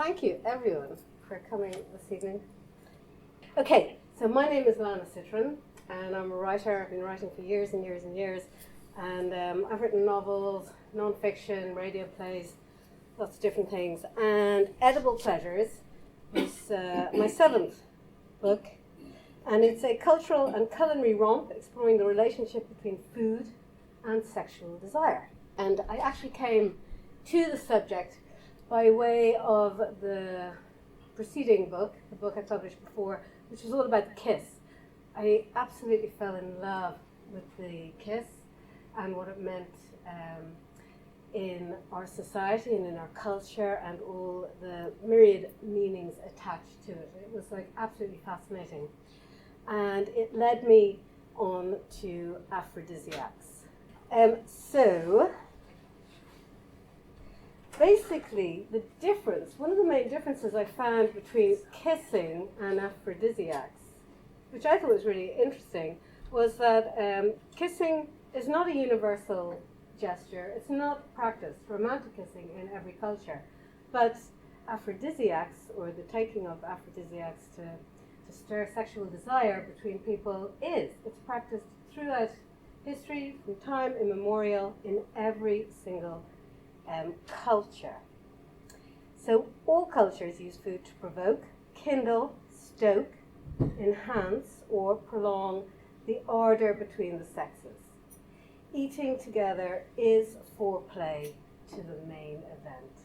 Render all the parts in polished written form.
thank you everyone for coming this evening. Okay, so my name is Lana Citron, and I'm a writer. I've been writing for years and years and years, and I've written novels, non-fiction, radio plays, lots of different things. And Edible Pleasures is my 7th book, and it's a cultural and culinary romp exploring the relationship between food and sexual desire. And I actually came to the subject by way of the preceding book, the book I published before, which was all about the kiss. I absolutely fell in love with the kiss and what it meant in our society and in our culture and all the myriad meanings attached to it. It was like absolutely fascinating. And it led me on to aphrodisiacs. So basically the difference, one of the main differences I found between kissing and aphrodisiacs, which I thought was really interesting, was that kissing is not a universal gesture. It's not practiced, romantic kissing, in every culture. But aphrodisiacs, or the taking of aphrodisiacs to stir sexual desire between people, is. It's practiced throughout history, from time immemorial, in every single culture. So all cultures use food to provoke, kindle, stoke, enhance, or prolong the ardor between the sexes. Eating together is foreplay to the main event.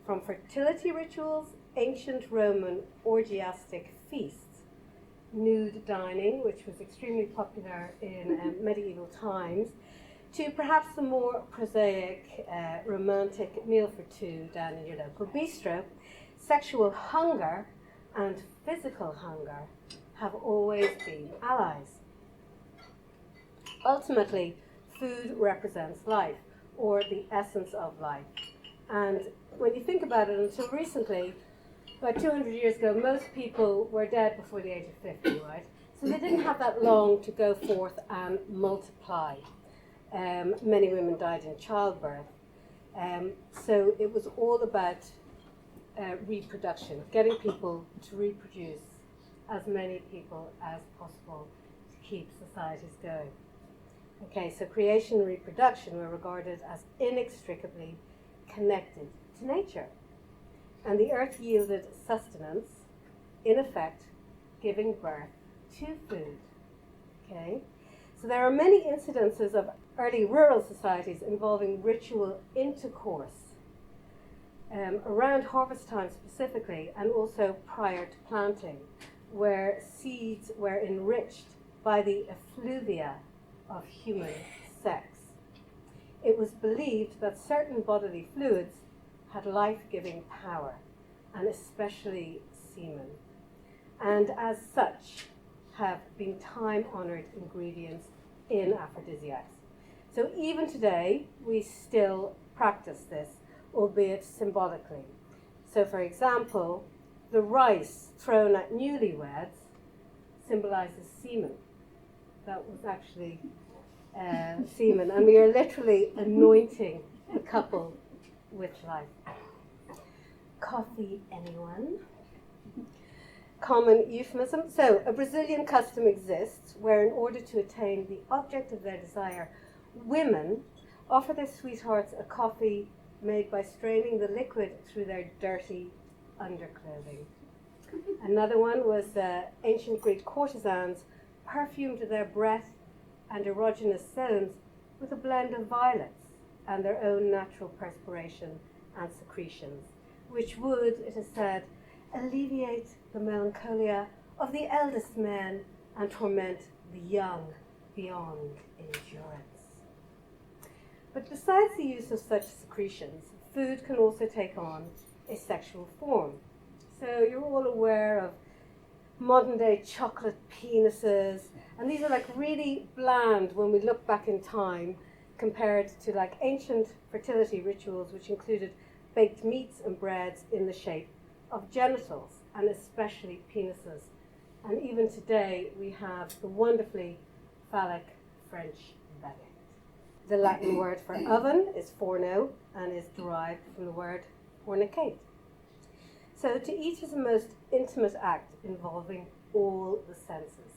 From fertility rituals, ancient Roman orgiastic feasts, nude dining, which was extremely popular in medieval times, to perhaps the more prosaic, romantic meal for two down in your local bistro, sexual hunger and physical hunger have always been allies. Ultimately, food represents life, or the essence of life. And when you think about it, until recently, about 200 years ago, most people were dead before the age of 50, right? So they didn't have that long to go forth and multiply. Many women died in childbirth. So it was all about reproduction, getting people to reproduce as many people as possible to keep societies going. Okay, so creation and reproduction were regarded as inextricably connected to nature. And the earth yielded sustenance, in effect, giving birth to food. Okay? So there are many incidences of early rural societies involving ritual intercourse around harvest time specifically, and also prior to planting, where seeds were enriched by the effluvia of human sex. It was believed that certain bodily fluids had life-giving power, and especially semen, and as such have been time-honored ingredients in aphrodisiacs. So even today, we still practice this, albeit symbolically. So for example, the rice thrown at newlyweds symbolizes semen. That was actually semen, and we are literally anointing the couple with life. Coffee, anyone? Common euphemism. So a Brazilian custom exists where, in order to attain the object of their desire, women offer their sweethearts a coffee made by straining the liquid through their dirty underclothing. Another one was ancient Greek courtesans perfumed their breath and erogenous zones with a blend of violets and their own natural perspiration and secretions, which would, it is said, alleviate the melancholia of the eldest men and torment the young beyond endurance. But besides the use of such secretions, food can also take on a sexual form. So you're all aware of modern day chocolate penises, and these are like really bland when we look back in time compared to like ancient fertility rituals, which included baked meats and breads in the shape of genitals, and especially penises. And even today we have the wonderfully phallic French baguette. The Latin word for oven is forno and is derived from the word fornicate. So to eat is a most intimate act involving all the senses: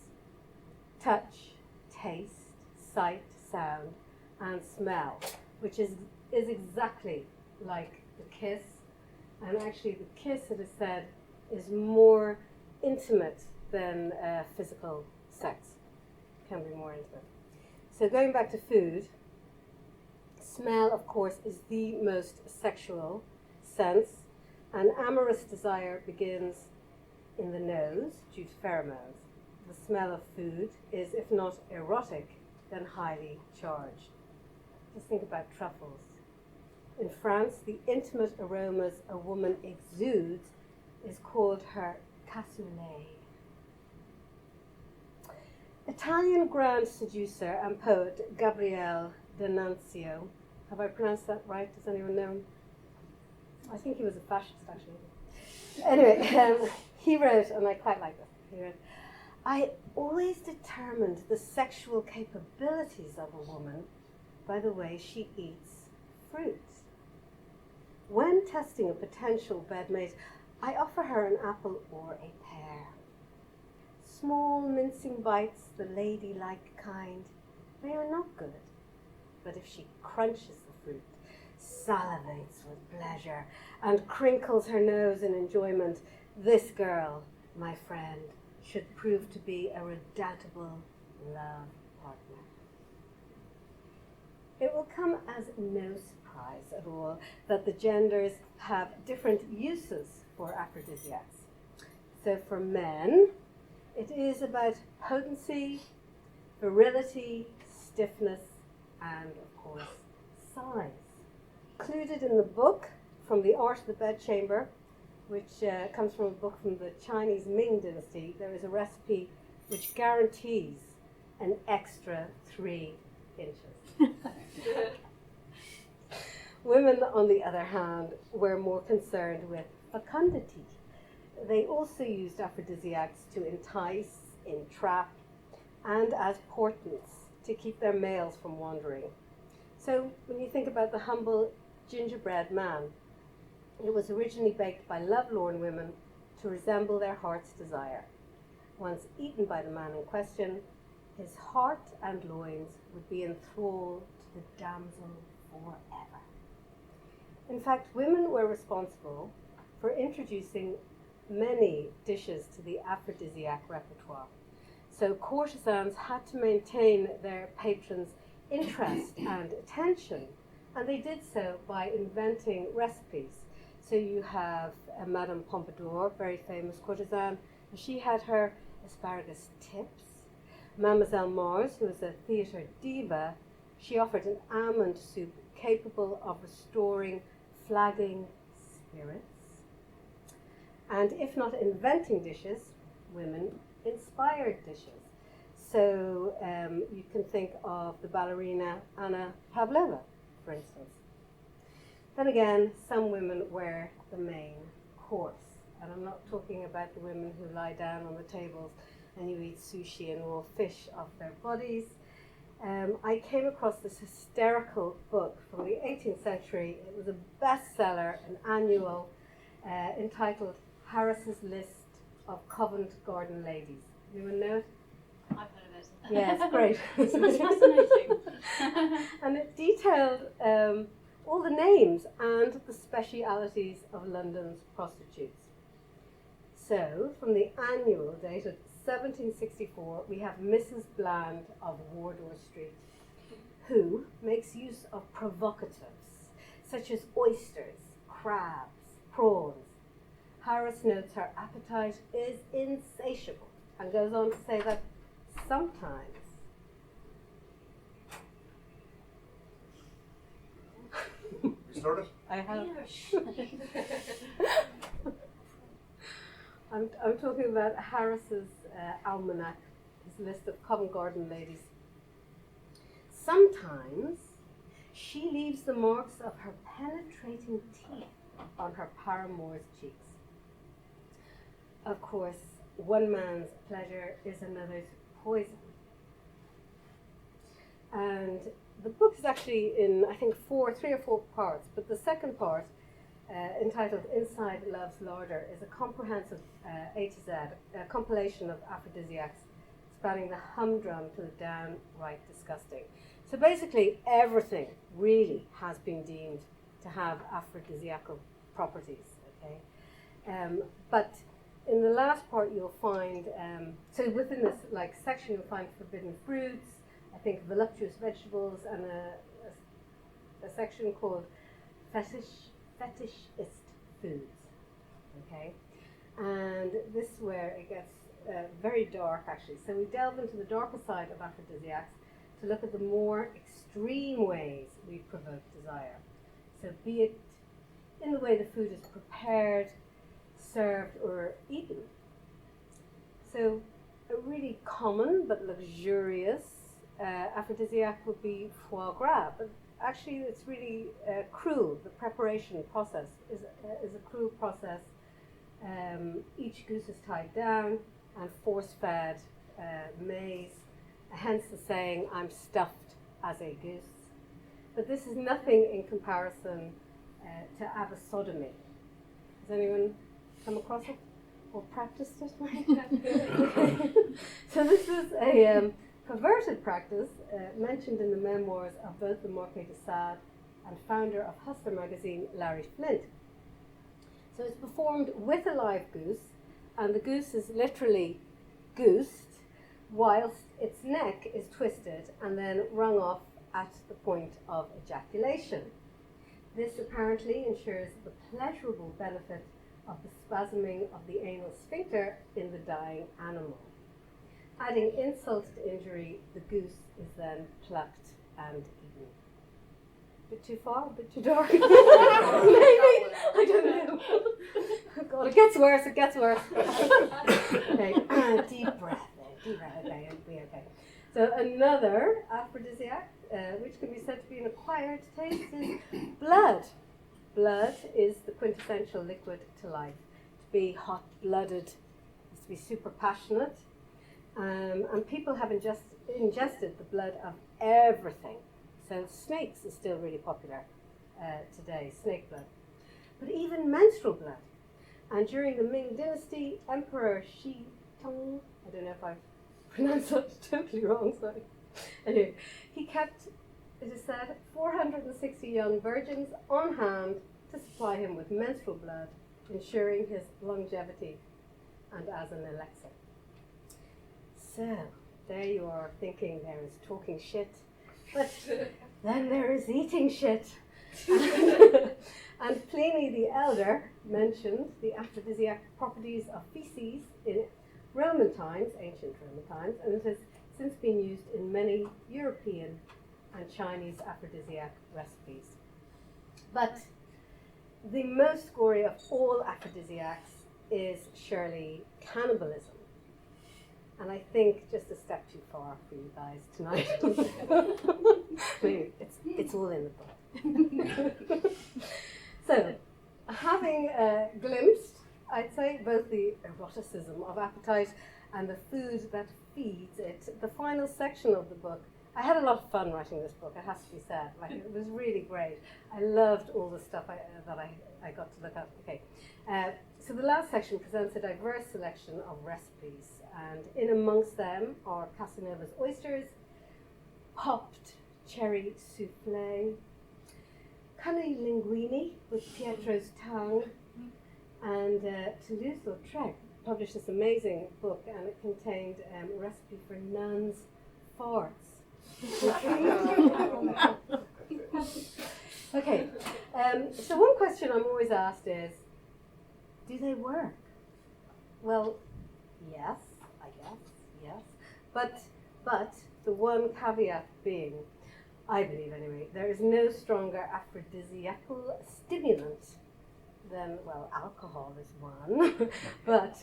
touch, taste, sight, sound, and smell, which is exactly like the kiss. And actually the kiss, it is said, is more intimate than physical sex. Can be more intimate. So going back to food, smell, of course, is the most sexual sense, and amorous desire begins in the nose due to pheromones. The smell of food is, if not erotic, then highly charged. Just think about truffles. In France, the intimate aromas a woman exudes is called her cassoulet. Italian grand seducer and poet Gabriele D'Annunzio, have I pronounced that right? Does anyone know him? I think he was a fascist, actually. Anyway, he wrote, and I quite like this, he wrote, "I always determined the sexual capabilities of a woman by the way she eats fruit. When testing a potential bedmate, I offer her an apple or a pear. Small mincing bites, the ladylike kind, they are not good. But if she crunches the fruit, salivates with pleasure, and crinkles her nose in enjoyment, this girl, my friend, should prove to be a redoubtable love partner." It will come as no surprise at all that the genders have different uses for aphrodisiacs. So for men, it is about potency, virility, stiffness, and of course, size. Included in the book, From the Art of the Bedchamber, which comes from a book from the Chinese Ming dynasty, there is a recipe which guarantees an extra 3 inches. Women, on the other hand, were more concerned with fecundity. They also used aphrodisiacs to entice, entrap, and as portents to keep their males from wandering. So when you think about the humble gingerbread man, it was originally baked by lovelorn women to resemble their heart's desire. Once eaten by the man in question, his heart and loins would be enthralled to the damsel forever. In fact, women were responsible for introducing many dishes to the aphrodisiac repertoire. So courtesans had to maintain their patrons' interest and attention, and they did so by inventing recipes. So you have Madame Pompadour, very famous courtesan, and she had her asparagus tips. Mademoiselle Mars, who was a theatre diva, she offered an almond soup capable of restoring flagging spirits. And if not inventing dishes, women inspired dishes. So you can think of the ballerina Anna Pavlova, for instance. Then again, some women wear the main course. And I'm not talking about the women who lie down on the tables and you eat sushi and raw fish off their bodies. I came across this hysterical book from the 18th century. It was a bestseller, an annual, entitled Harris's List of Covent Garden Ladies. Anyone know it? I've heard of it. Yes, great. It's fascinating. And it detailed all the names and the specialities of London's prostitutes. So, from the annual dated 1764, we have Mrs. Bland of Wardour Street, who makes use of provocatives, such as oysters, crabs, prawns. Harris notes her appetite is insatiable, and goes on to say that sometimes You started? I have. Yes. I'm talking about Harris's almanac, his list of Covent Garden ladies. Sometimes she leaves the marks of her penetrating teeth on her paramour's cheeks. Of course, one man's pleasure is another's poison. And the book is actually in, I think, 3 or 4 parts, but the second part entitled Inside Love's Larder, is a comprehensive A to Z compilation of aphrodisiacs spanning the humdrum to the downright disgusting. So basically everything really has been deemed to have aphrodisiacal properties, okay? But in the last part you'll find, so within this section you'll find forbidden fruits, I think voluptuous vegetables, and a section called fetishist foods, okay? And this is where it gets very dark actually. So we delve into the darker side of aphrodisiacs to look at the more extreme ways we provoke desire. So be it in the way the food is prepared, served or eaten. So a really common but luxurious aphrodisiac would be foie gras, but actually it's really cruel. The preparation process is a cruel process. Each goose is tied down and force-fed maize, hence the saying, "I'm stuffed as a goose." But this is nothing in comparison to abasodomy. Has anyone come across it or practiced it? So this is a perverted practice mentioned in the memoirs of both the Marquis de Sade and founder of Hustler magazine, Larry Flint. So it's performed with a live goose, and the goose is literally goosed whilst its neck is twisted and then wrung off at the point of ejaculation. This apparently ensures the pleasurable benefit of the spasming of the anal sphincter in the dying animal. Adding insult to injury, the goose is then plucked and eaten. A bit too far, a bit too dark. Maybe, I don't know. Oh God, it gets worse, it gets worse. Okay, deep breath in, deep breath, okay, it'll be okay. So another aphrodisiac, which can be said to be an acquired taste, is blood. Blood is the quintessential liquid to life. To be hot-blooded is to be super passionate. And people have ingested the blood of everything. So snakes is still really popular today, snake blood. But even menstrual blood. And during the Ming Dynasty, Emperor Shi Tong, I don't know if I've pronounced that totally wrong, sorry. Anyway, he kept, it is said, 460 young virgins on hand to supply him with menstrual blood, ensuring his longevity and as an elixir. So, there you are thinking there is talking shit, but then there is eating shit. And Pliny the Elder mentioned the aphrodisiac properties of feces in Roman times, ancient Roman times, and it has since been used in many European and Chinese aphrodisiac recipes. But the most gory of all aphrodisiacs is surely cannibalism. And I think just a step too far for you guys tonight. Maybe it's all in the book. So, having glimpsed, I'd say, both the eroticism of appetite and the food that feeds it, the final section of the book, I had a lot of fun writing this book, it has to be said. Like, it was really great. I loved all the stuff that I got to look at. Okay. So the last section presents a diverse selection of recipes, and in amongst them are Casanova's oysters, popped cherry souffle, cunny linguine with Pietro's tongue, and Toulouse-Lautrec published this amazing book, and it contained a recipe for nuns' farts. Okay, so one question I'm always asked is, do they work? Well, yes, I guess, yes. But the one caveat being, I believe anyway, there is no stronger aphrodisiacal stimulant than, well, alcohol is one, but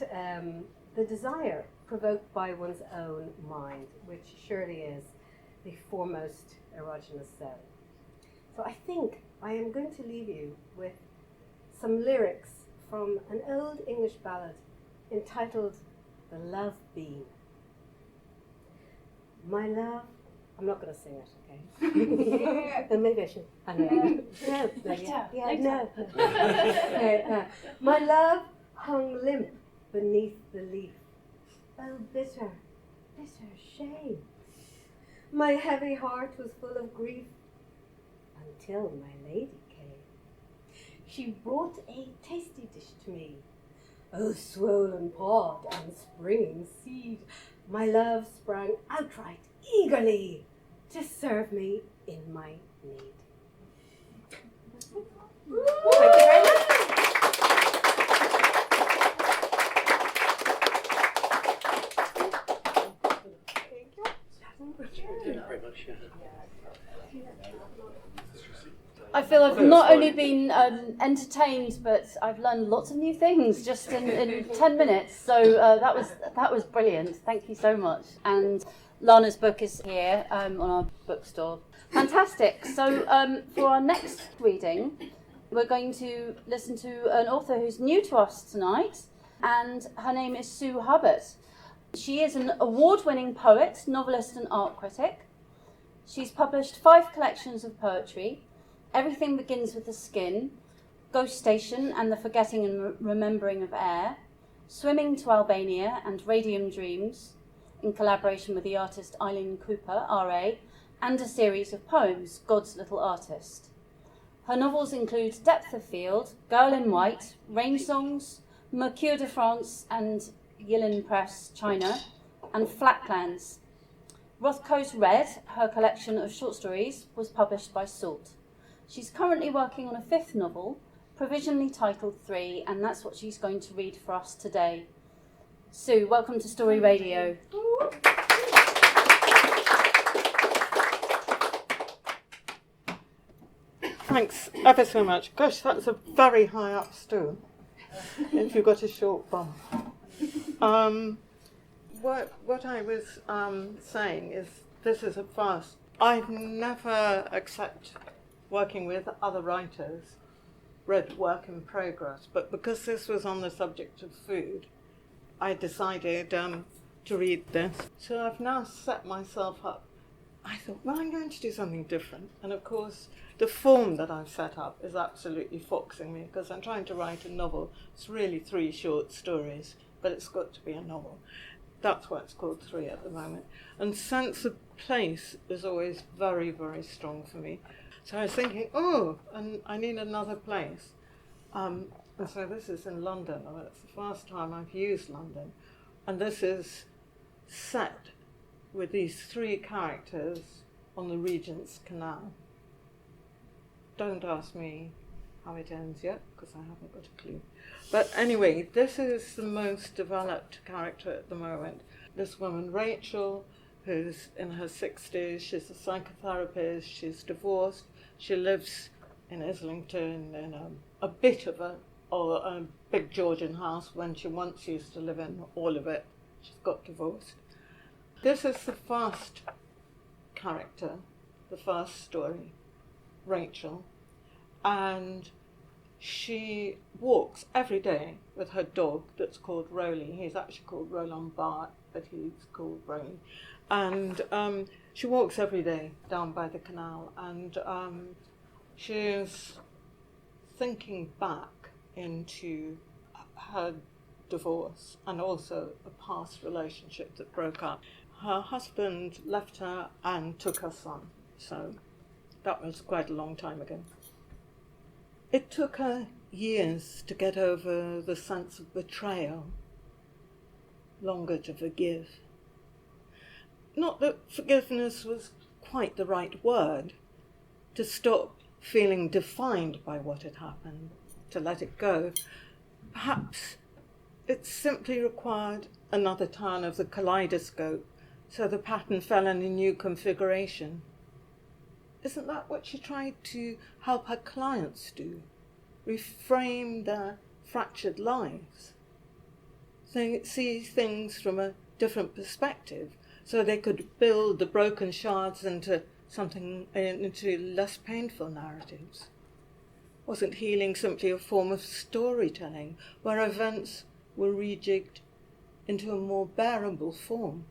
the desire provoked by one's own mind, which surely is the foremost erogenous zone. So I think I am going to leave you with some lyrics from an old English ballad entitled The Love Bean. My love, I'm not going to sing it, okay? And maybe I should. I know. No, no. My love hung limp beneath the leaf. Oh, bitter, bitter shame. My heavy heart was full of grief until my lady came. She brought a tasty dish to me. Oh, swollen pod and springing seed, my love sprang outright eagerly to serve me in my need. Thank you very much. I feel I've not only been entertained, but I've learned lots of new things just in 10 minutes. So that was brilliant. Thank you so much. And Lana's book is here on our bookstore. Fantastic. So for our next reading, we're going to listen to an author who's new to us tonight, and her name is Sue Hubbard. She is an award-winning poet, novelist and art critic. She's published 5 collections of poetry: Everything Begins with the Skin, Ghost Station and the Forgetting and Remembering of Air, Swimming to Albania and Radium Dreams, in collaboration with the artist Eileen Cooper, RA, and a series of poems, God's Little Artist. Her novels include Depth of Field, Girl in White, Rain Songs, Mercure de France and Yillin Press, China, and Flatlands. Rothko's Red, her collection of short stories, was published by Salt. She's currently working on a 5th novel, provisionally titled 3, and that's what she's going to read for us today. Sue, welcome to Story Radio. Thanks ever so much. Gosh, that's a very high up stool, if you've got a short bum. What I was saying is this is a first. I've never, except working with other writers, read work in progress, but because this was on the subject of food, I decided to read this. So I've now set myself up. I thought, well, I'm going to do something different. And of course, the form that I've set up is absolutely foxing me, because I'm trying to write a novel. It's really 3 short stories, but it's got to be a novel. That's why it's called 3 at the moment. And sense of place is always very, very strong for me. So I was thinking, and I need another place. And so this is in London. It's the first time I've used London. And this is set with these 3 characters on the Regent's Canal. Don't ask me how it ends yet, because I haven't got a clue. But anyway, this is the most developed character at the moment. This woman, Rachel, who's in her 60s, she's a psychotherapist, she's divorced, she lives in Islington in a bit of a big Georgian house when she once used to live in all of it. She's got divorced. This is the first character, the first story, Rachel, and she walks every day with her dog that's called Rolly. He's actually called Roland Bart, but he's called Rolly. And she walks every day down by the canal, and she's thinking back into her divorce and also a past relationship that broke up. Her husband left her and took her son, so that was quite a long time ago. It took her years to get over the sense of betrayal, longer to forgive. Not that forgiveness was quite the right word, to stop feeling defined by what had happened, to let it go. Perhaps it simply required another turn of the kaleidoscope, so the pattern fell in a new configuration. Isn't that what she tried to help her clients do? Reframe their fractured lives. See things from a different perspective, so they could build the broken shards into less painful narratives. Wasn't healing simply a form of storytelling, where events were rejigged into a more bearable form?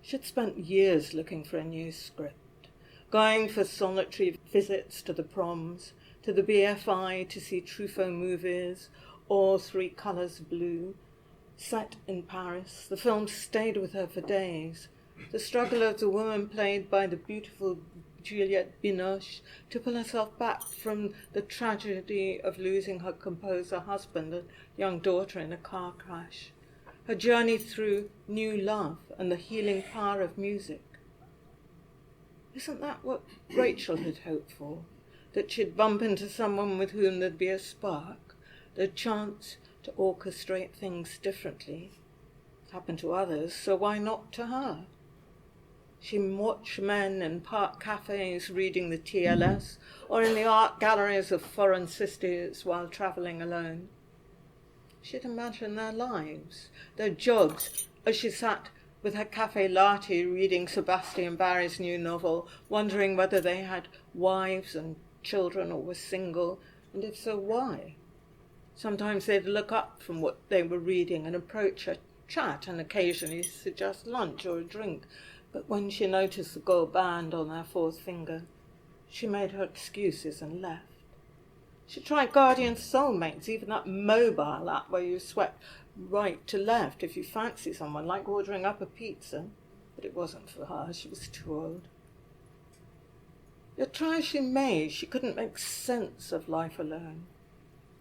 She'd spent years looking for a new script, going for solitary visits to the proms, to the BFI to see Truffaut movies, or Three Colours Blue. Set in Paris, the film stayed with her for days. The struggle of the woman played by the beautiful Juliette Binoche to pull herself back from the tragedy of losing her composer husband and young daughter in a car crash. Her journey through new love and the healing power of music. Isn't that what Rachel had hoped for? That she'd bump into someone with whom there'd be a spark, the chance to orchestrate things differently. It happened to others, so why not to her? She watched men in park cafes reading the TLS or in the art galleries of foreign sisters while travelling alone. She'd imagine their lives, their jobs, as she sat with her cafe latte reading Sebastian Barry's new novel, wondering whether they had wives and children or were single, and if so, why? Sometimes they'd look up from what they were reading and approach a chat and occasionally suggest lunch or a drink, but when she noticed the gold band on their fourth finger, she made her excuses and left. She tried Guardian Soulmates, even that mobile app where you swipe right to left if you fancy someone, like ordering up a pizza. But it wasn't for her, she was too old. Yet try as she may, she couldn't make sense of life alone.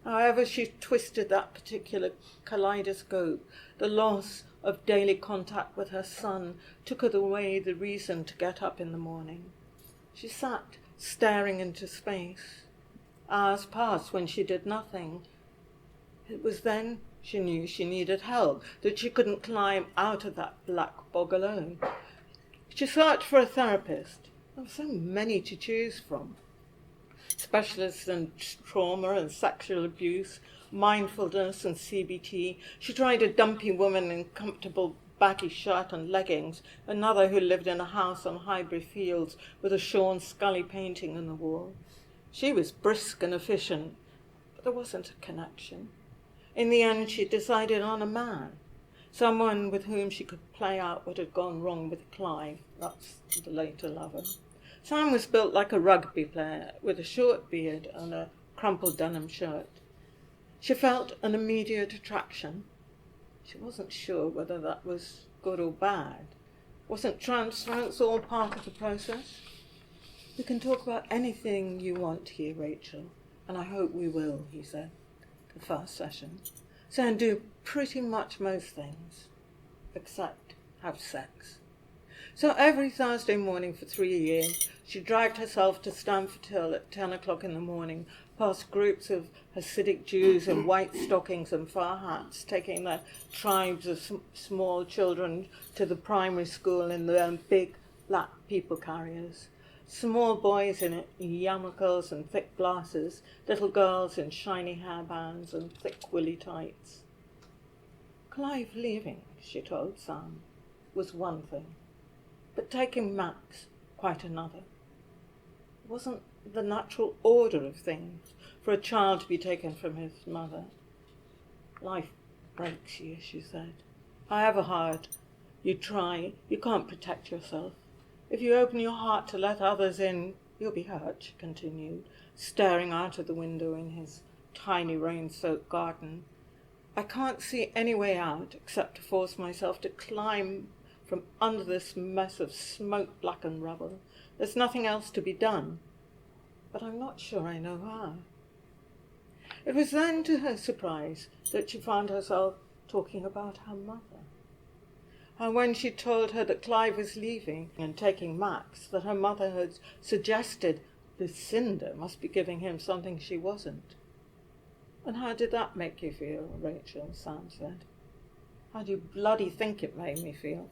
However she twisted that particular kaleidoscope, the loss of daily contact with her son took away the reason to get up in the morning. She sat staring into space. Hours passed when she did nothing. It was then she knew she needed help, that she couldn't climb out of that black bog alone. She searched for a therapist. There were so many to choose from. Specialists in trauma and sexual abuse, mindfulness and CBT. She tried a dumpy woman in comfortable baggy shirt and leggings, another who lived in a house on Highbury Fields with a Sean Scully painting on the wall. She was brisk and efficient, but there wasn't a connection. In the end, she decided on a man, someone with whom she could play out what had gone wrong with Clive, that's the later lover. Sam was built like a rugby player, with a short beard and a crumpled denim shirt. She felt an immediate attraction. She wasn't sure whether that was good or bad. Wasn't transference all part of the process? "We can talk about anything you want here, Rachel, and I hope we will," he said, the first session. "So and do pretty much most things, except have sex." So every Thursday morning for 3 years, she dragged herself to Stamford Hill at 10 o'clock in the morning, past groups of Hasidic Jews in white stockings and fur hats, taking their tribes of small children to the primary school in their big black people carriers. Small boys in yarmulkes and thick glasses, little girls in shiny hairbands and thick woolly tights. Clive leaving, she told Sam, was one thing, but taking Max quite another. It wasn't the natural order of things for a child to be taken from his mother. "Life breaks you," she said. "However hard you try, you can't protect yourself. If you open your heart to let others in, you'll be hurt," she continued, staring out of the window in his tiny rain-soaked garden. "I can't see any way out except to force myself to climb from under this mess of smoke-blackened rubble. There's nothing else to be done, but I'm not sure I know how." It was then, to her surprise, that she found herself talking about her mother. And when she told her that Clive was leaving and taking Max, that her mother had suggested Lucinda must be giving him something she wasn't. "And how did that make you feel, Rachel?" Sam said. "How do you bloody think it made me feel?"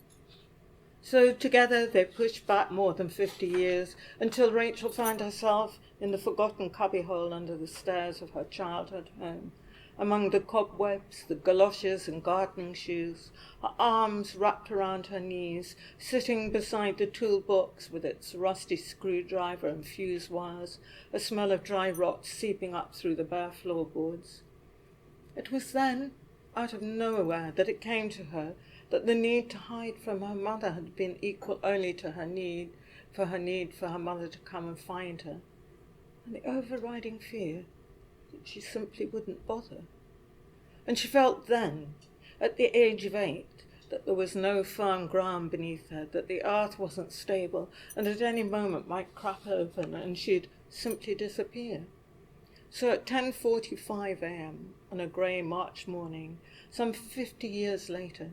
So together they pushed back more than 50 years until Rachel found herself in the forgotten cubbyhole under the stairs of her childhood home, among the cobwebs, the galoshes and gardening shoes, her arms wrapped around her knees, sitting beside the toolbox with its rusty screwdriver and fuse wires, a smell of dry rot seeping up through the bare floorboards. It was then out of nowhere that it came to her that the need to hide from her mother had been equal only to her need for her mother to come and find her, and the overriding fear that she simply wouldn't bother. And she felt then, at the age of 8, that there was no firm ground beneath her, that the earth wasn't stable, and at any moment might crack open and she'd simply disappear. So at 10:45 a.m. on a grey March morning, some 50 years later,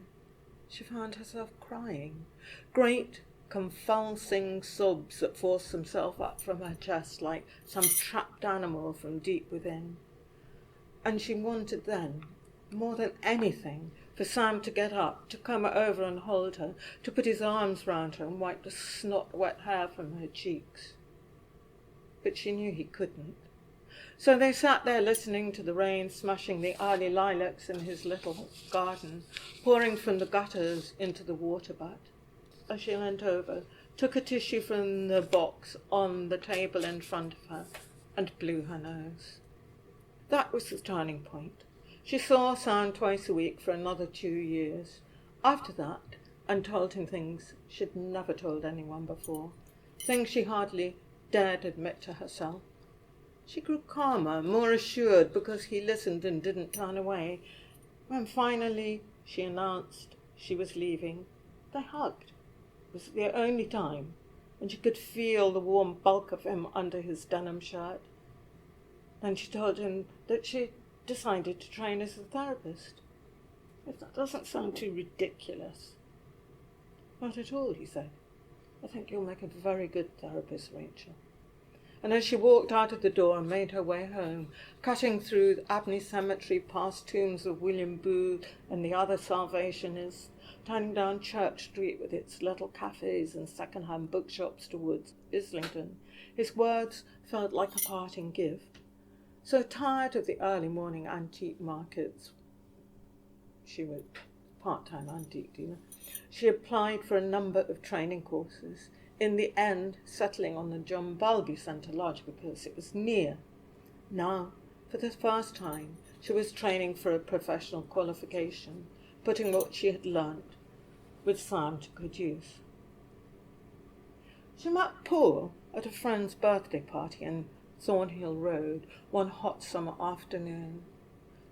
she found herself crying, great convulsing sobs that forced themselves up from her chest like some trapped animal from deep within. And she wanted then, more than anything, for Sam to get up, to come over and hold her, to put his arms round her and wipe the snot-wet hair from her cheeks. But she knew he couldn't. So they sat there listening to the rain smashing the early lilacs in his little garden, pouring from the gutters into the water butt. As she leant over, took a tissue from the box on the table in front of her, and blew her nose. That was the turning point. She saw Sam twice a week for another 2 years. After that, and told him things she'd never told anyone before, things she hardly dared admit to herself. She grew calmer, more assured, because he listened and didn't turn away. When finally she announced she was leaving, they hugged. It was the only time, and she could feel the warm bulk of him under his denim shirt. Then she told him that she decided to train as a therapist. If that doesn't sound too ridiculous. Not at all, he said. I think you'll make a very good therapist, Rachel. And as she walked out of the door and made her way home, cutting through Abney Cemetery past tombs of William Booth and the other Salvationists, turning down Church Street with its little cafes and second-hand bookshops towards Islington, his words felt like a parting gift. So tired of the early morning antique markets, she was part-time antique dealer, she applied for a number of training courses, in the end settling on the John Bulby Centre Lodge because it was near. Now, for the first time, she was training for a professional qualification, putting what she had learnt with Sam to good use. She met Paul at a friend's birthday party in Thornhill Road one hot summer afternoon.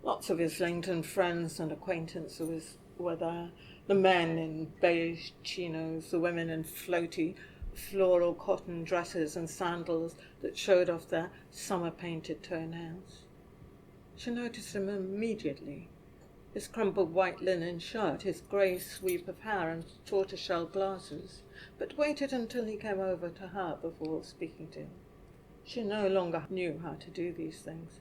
Lots of Islington friends and acquaintances were there, the men in beige chinos, the women in floaty floral cotton dresses and sandals that showed off their summer-painted toenails. She noticed him immediately, his crumpled white linen shirt, his grey sweep of hair and tortoiseshell glasses, but waited until he came over to her before speaking to him. She no longer knew how to do these things.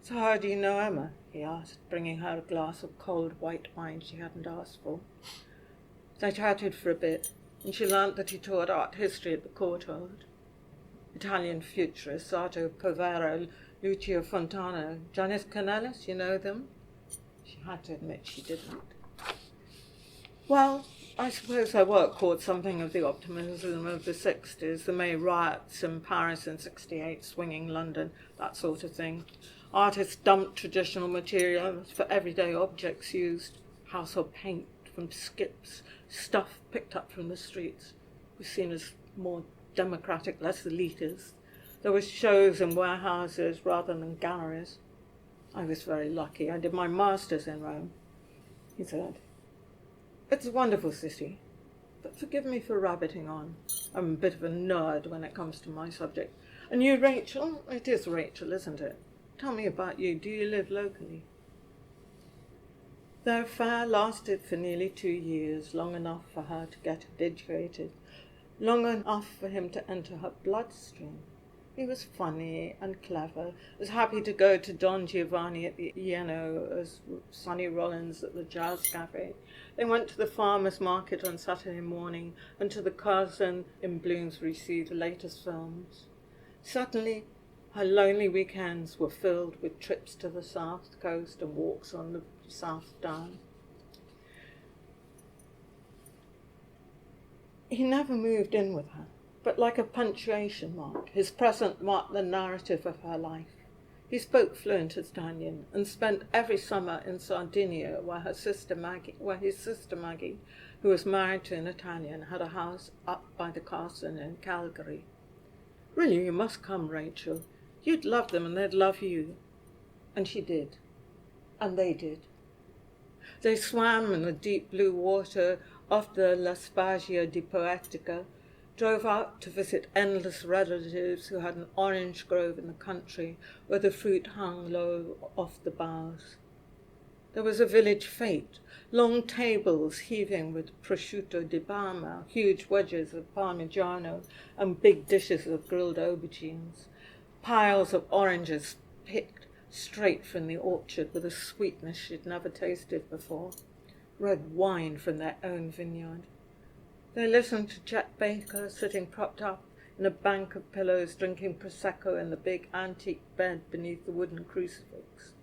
So how do you know Emma? He asked, bringing her a glass of cold white wine she hadn't asked for. They chatted for a bit, and she learnt that he taught art history at the Courtauld. Italian futurists, Arto Povero, Lucio Fontana, Giannis Cornelis, you know them? She had to admit she didn't. Well, I suppose her work caught something of the optimism of the 60s, the May riots in Paris in 68, swinging London, that sort of thing. Artists dumped traditional materials for everyday objects used, household paint from skips, stuff picked up from the streets, was seen as more democratic, less elitist. There were shows in warehouses rather than galleries. I was very lucky. I did my master's in Rome, he said. It's a wonderful city, but forgive me for rabbiting on. I'm a bit of a nerd when it comes to my subject. And you, Rachel? It is Rachel, isn't it? Tell me about you. Do you live locally? Their affair lasted for nearly 2 years, long enough for her to get habituated, long enough for him to enter her bloodstream. He was funny and clever, as happy to go to Don Giovanni at the Ieno as Sonny Rollins at the Jazz Cafe. They went to the farmer's market on Saturday morning and to the Curzon in Bloomsbury to see the latest films. Suddenly, her lonely weekends were filled with trips to the south coast and walks on the South Down. He never moved in with her, but like a punctuation mark, his presence marked the narrative of her life. He spoke fluent Italian and spent every summer in Sardinia, where his sister Maggie, who was married to an Italian, had a house up by the castle in Calgary. "Really, you must come, Rachel. You'd love them and they'd love you." And she did. And they did. They swam in the deep blue water off the La Spagna di Poetica, drove out to visit endless relatives who had an orange grove in the country where the fruit hung low off the boughs. There was a village fete, long tables heaving with prosciutto di Parma, huge wedges of Parmigiano, and big dishes of grilled aubergines, piles of oranges picked straight from the orchard with a sweetness she'd never tasted before, red wine from their own vineyard. They listened to Chet Baker sitting propped up in a bank of pillows drinking Prosecco in the big antique bed beneath the wooden crucifix.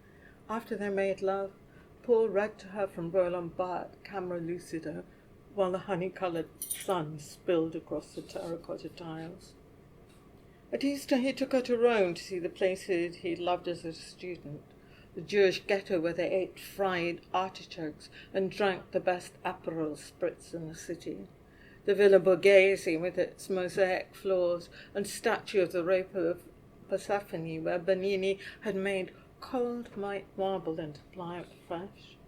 After they made love, Paul read to her from Roland Barthes, Camera Lucida, while the honey-coloured sun spilled across the terracotta tiles. At Easter he took her to Rome to see the places he loved as a student, the Jewish ghetto where they ate fried artichokes and drank the best Aperol spritz in the city, the Villa Borghese with its mosaic floors and statue of the rape of Persephone, where Bernini had made cold white marble into pliant flesh.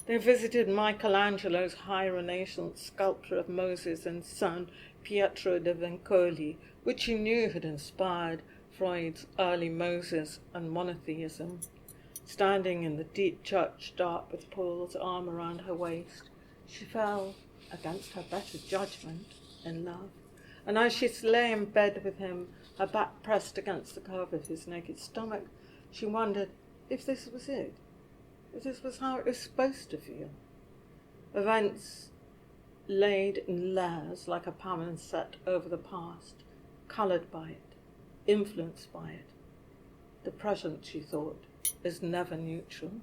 They visited Michelangelo's high Renaissance sculpture of Moses and Son Pietro de Vincoli, which he knew had inspired Freud's early Moses and monotheism. Standing in the deep church dark with Paul's arm around her waist, she fell, against her better judgment, in love. And as she lay in bed with him, her back pressed against the curve of his naked stomach, she wondered if this was it, if this was how it was supposed to feel. Events laid in layers like a palimpsest over the past, coloured by it, influenced by it. The present, she thought, is never neutral.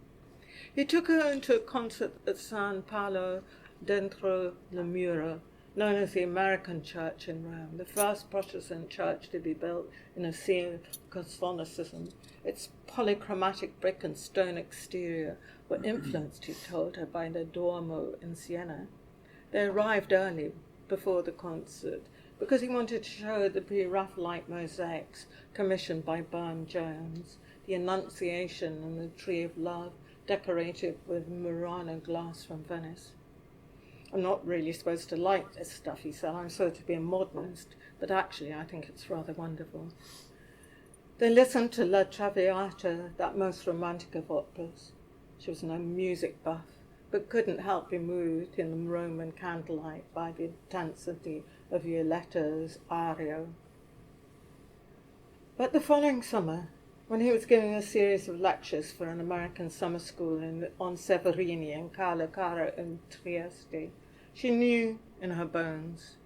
He took her into a concert at San Paolo dentro le mura, known as the American Church in Rome, the first Protestant church to be built in a sea of Catholicism. Its polychromatic brick and stone exterior were influenced, he told her, by the Duomo in Siena. They arrived early, before the concert, because he wanted to show the pre-Raphaelite mosaics commissioned by Burne-Jones, the Annunciation and the Tree of Love, decorated with Murano glass from Venice. "I'm not really supposed to like this stuff," he said. "I'm supposed to be a modernist, but actually I think it's rather wonderful." They listened to La Traviata, that most romantic of operas. She was no music buff, but couldn't help be moved in the Roman candlelight by the intensity of Violetta's aria. But the following summer, when he was giving a series of lectures for an American summer school on Severini and Carlo Cara in Trieste, she knew in her bones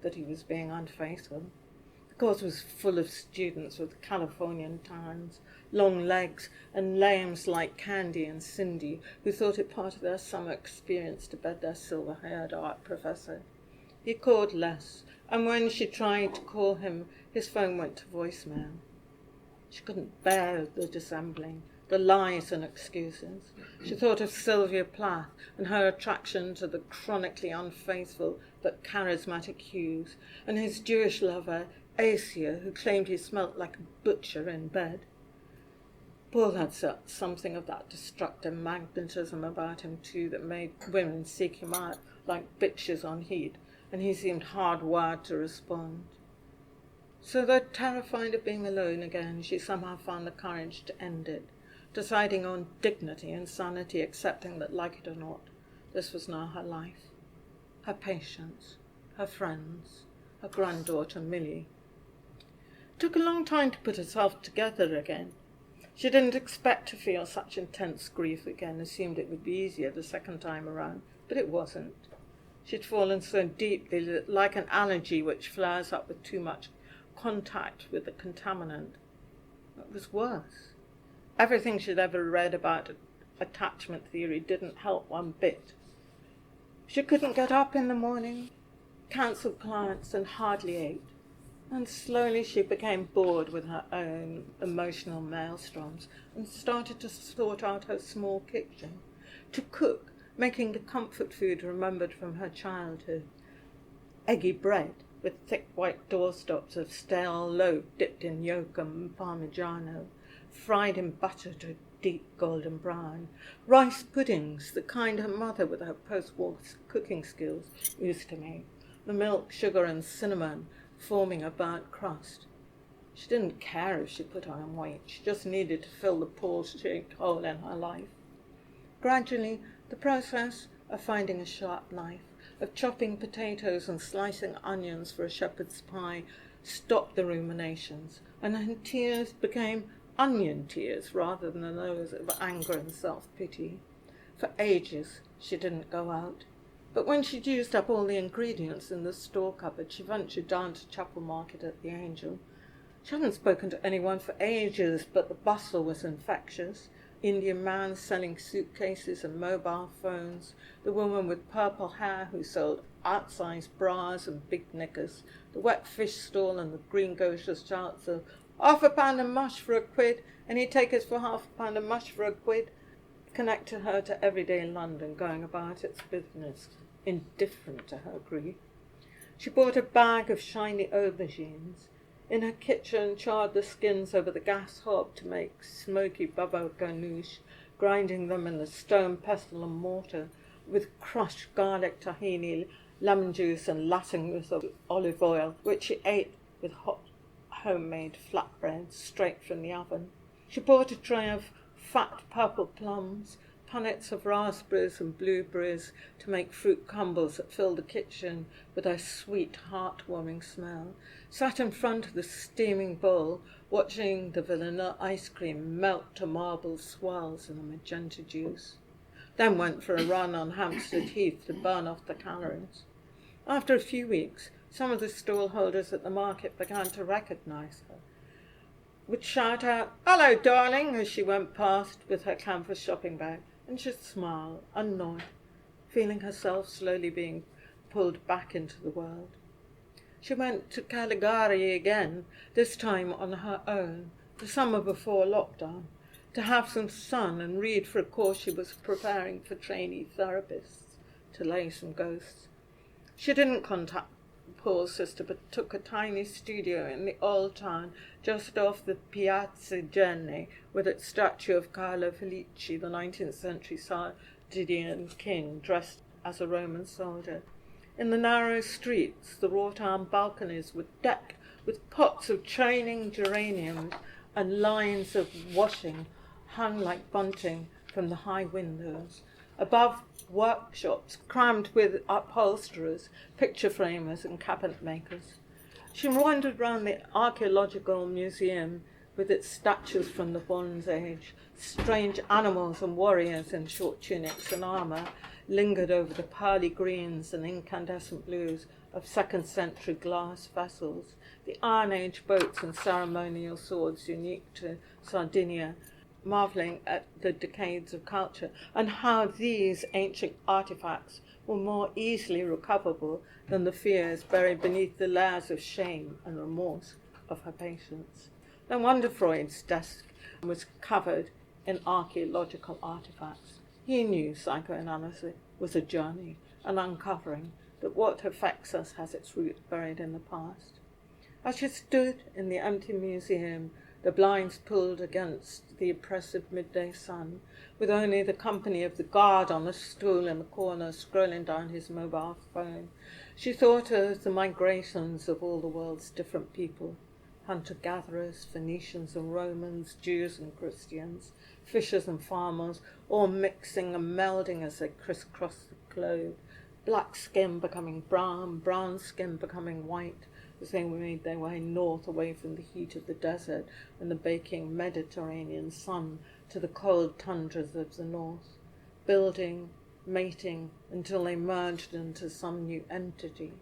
that he was being unfaithful. The course was full of students with Californian tans, long legs, and lames like Candy and Cindy, who thought it part of their summer experience to bed their silver-haired art professor. He called less, and when she tried to call him, his phone went to voicemail. She couldn't bear the dissembling, the lies and excuses. She thought of Sylvia Plath and her attraction to the chronically unfaithful but charismatic Hughes, and his Jewish lover, Asia, who claimed he smelt like a butcher in bed. Paul had something of that destructive magnetism about him too that made women seek him out like bitches on heat, and he seemed hard-wired to respond. So though terrified of being alone again, she somehow found the courage to end it, deciding on dignity and sanity, accepting that, like it or not, this was now her life, her patients, her friends, her granddaughter Millie. It took a long time to put herself together again. She didn't expect to feel such intense grief again, assumed it would be easier the second time around, but it wasn't. She'd fallen so deeply that, like an allergy which flares up with too much contact with the contaminant, it was worse. Everything she'd ever read about attachment theory didn't help one bit. She couldn't get up in the morning, cancelled clients, and hardly ate. And slowly she became bored with her own emotional maelstroms and started to sort out her small kitchen, to cook, making the comfort food remembered from her childhood. Eggy bread with thick white doorstops of stale loaf dipped in yolk and parmigiano, fried in butter to a deep golden brown. Rice puddings, the kind her mother with her post-war cooking skills used to make. The milk, sugar and cinnamon forming a burnt crust. She didn't care if she put on weight. She just needed to fill the pool-shaped hole in her life. Gradually, the process of finding a sharp knife, of chopping potatoes and slicing onions for a shepherd's pie, stopped the ruminations, and her tears became onion tears rather than those of anger and self-pity. For ages, she didn't go out. But when she'd used up all the ingredients in the store cupboard, she ventured down to Chapel Market at the Angel. She hadn't spoken to anyone for ages, but the bustle was infectious. Indian man selling suitcases and mobile phones, the woman with purple hair who sold outsized bras and big knickers, the wet fish stall and the greengrocer's shouts of half a pound of mush for a quid, and he'd take us for half a pound of mush for a quid, connected her to everyday London going about its business, indifferent to her grief. She bought a bag of shiny aubergines. In her kitchen, charred the skins over the gas hob to make smoky baba ganoush, grinding them in the stone pestle and mortar with crushed garlic, tahini, lemon juice and latings of olive oil, which she ate with hot homemade flatbread straight from the oven. She bought a tray of fat purple plums, punnets of raspberries and blueberries to make fruit crumbles that filled the kitchen with a sweet, heart-warming smell, sat in front of the steaming bowl, watching the vanilla ice cream melt to marble swirls in the magenta juice, then went for a run on Hampstead Heath to burn off the calories. After a few weeks, some of the stallholders at the market began to recognise her, would shout out, "Hello, darling," as she went past with her canvas shopping bag, and she'd smile, annoyed, feeling herself slowly being pulled back into the world. She went to Caligari again, this time on her own, the summer before lockdown, to have some sun and read for a course she was preparing for trainee therapists, to lay some ghosts. She didn't contact Paul's sister, but took a tiny studio in the old town just off the Piazza Genni, with its statue of Carlo Felici, the 19th century Sardinian king dressed as a Roman soldier. In the narrow streets, the wrought-iron balconies were decked with pots of training geraniums, and lines of washing hung like bunting from the high windows. Above, workshops crammed with upholsterers, picture framers and cabinet makers. She wandered round the archaeological museum with its statues from the Bronze Age. Strange animals and warriors in short tunics and armour lingered over the pearly greens and incandescent blues of second-century glass vessels, the Iron Age boats and ceremonial swords unique to Sardinia, marvelling at the decades of culture and how these ancient artifacts were more easily recoverable than the fears buried beneath the layers of shame and remorse of her patients. No wonder Freud's desk was covered in archaeological artifacts. He knew psychoanalysis was a journey, an uncovering, that what affects us has its roots buried in the past. As she stood in the empty museum, the blinds pulled against the oppressive midday sun, with only the company of the guard on a stool in the corner scrolling down his mobile phone, she thought of the migrations of all the world's different people, hunter-gatherers, Phoenicians and Romans, Jews and Christians, fishers and farmers, all mixing and melding as they crisscrossed the globe, black skin becoming brown, brown skin becoming white, as they made their way north away from the heat of the desert and the baking Mediterranean sun to the cold tundras of the north, building, mating, until they merged into some new entity.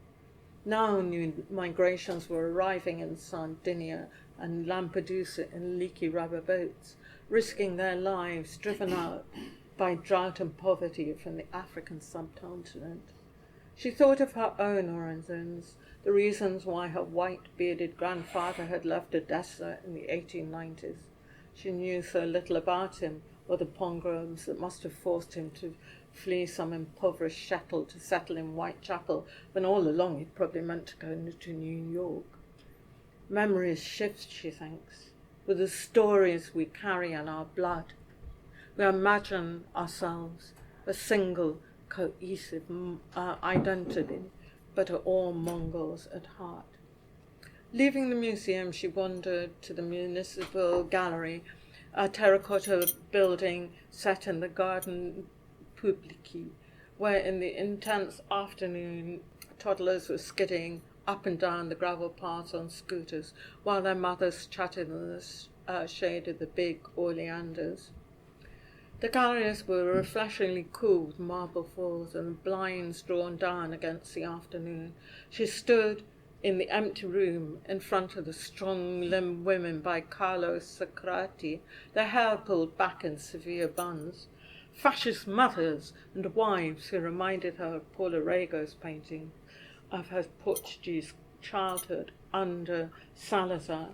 Now new migrations were arriving in Sardinia and Lampedusa in leaky rubber boats, risking their lives, driven out by drought and poverty from the African subcontinent. She thought of her own origins, the reasons why her white-bearded grandfather had left Odessa in the 1890s. She knew so little about him, or the pogroms that must have forced him to flee some impoverished shtetl to settle in Whitechapel, when all along he'd probably meant to go to New York. Memories shift, she thinks, with the stories we carry in our blood. We imagine ourselves a single, cohesive identity, but are all Mongols at heart. Leaving the museum, she wandered to the municipal gallery, a terracotta building set in the Garden Publique, where in the intense afternoon toddlers were skidding up and down the gravel paths on scooters, while their mothers chatted in the shade of the big oleanders. The galleries were refreshingly cool with marble floors and blinds drawn down against the afternoon. She stood in the empty room in front of the strong-limbed women by Carlo Socrati, their hair pulled back in severe buns, fascist mothers and wives who reminded her of Paula Rego's painting of her Portuguese childhood under Salazar.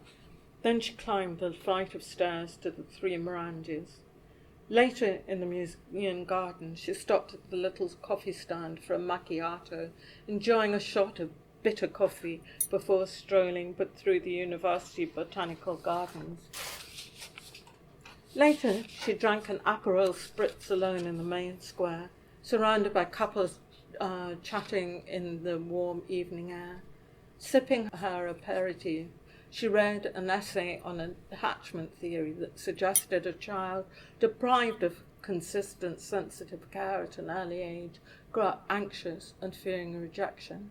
Then she climbed the flight of stairs to the three Mirandas. Later in the museum garden, she stopped at the little coffee stand for a macchiato, enjoying a shot of bitter coffee before strolling through the University Botanical Gardens. Later, she drank an Aperol spritz alone in the main square, surrounded by couples chatting in the warm evening air. Sipping her aperitif, she read an essay on attachment theory that suggested a child deprived of consistent, sensitive care at an early age grew up anxious and fearing rejection.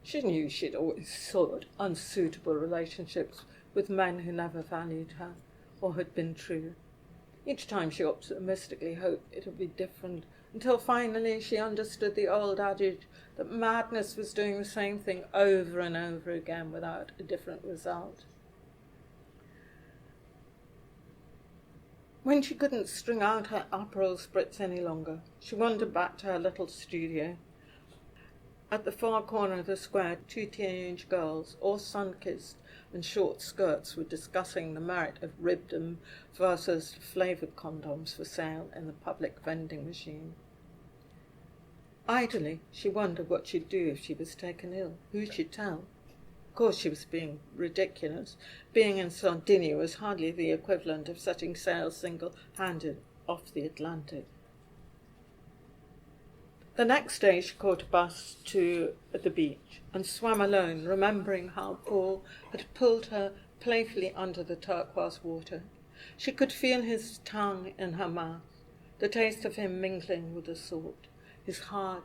She knew she'd always sought unsuitable relationships with men who never valued her or had been true. Each time she optimistically hoped it would be different, until finally she understood the old adage that madness was doing the same thing over and over again without a different result. When she couldn't string out her Aperol spritz any longer, she wandered back to her little studio. At the far corner of the square, two teenage girls, all sun-kissed and short skirts, were discussing the merit of ribbed versus flavoured condoms for sale in the public vending machine. Idly, she wondered what she'd do if she was taken ill. Who she'd tell? Of course she was being ridiculous. Being in Sardinia was hardly the equivalent of setting sail single-handed off the Atlantic. The next day she caught a bus to the beach and swam alone, remembering how Paul had pulled her playfully under the turquoise water. She could feel his tongue in her mouth, the taste of him mingling with the salt, his hard,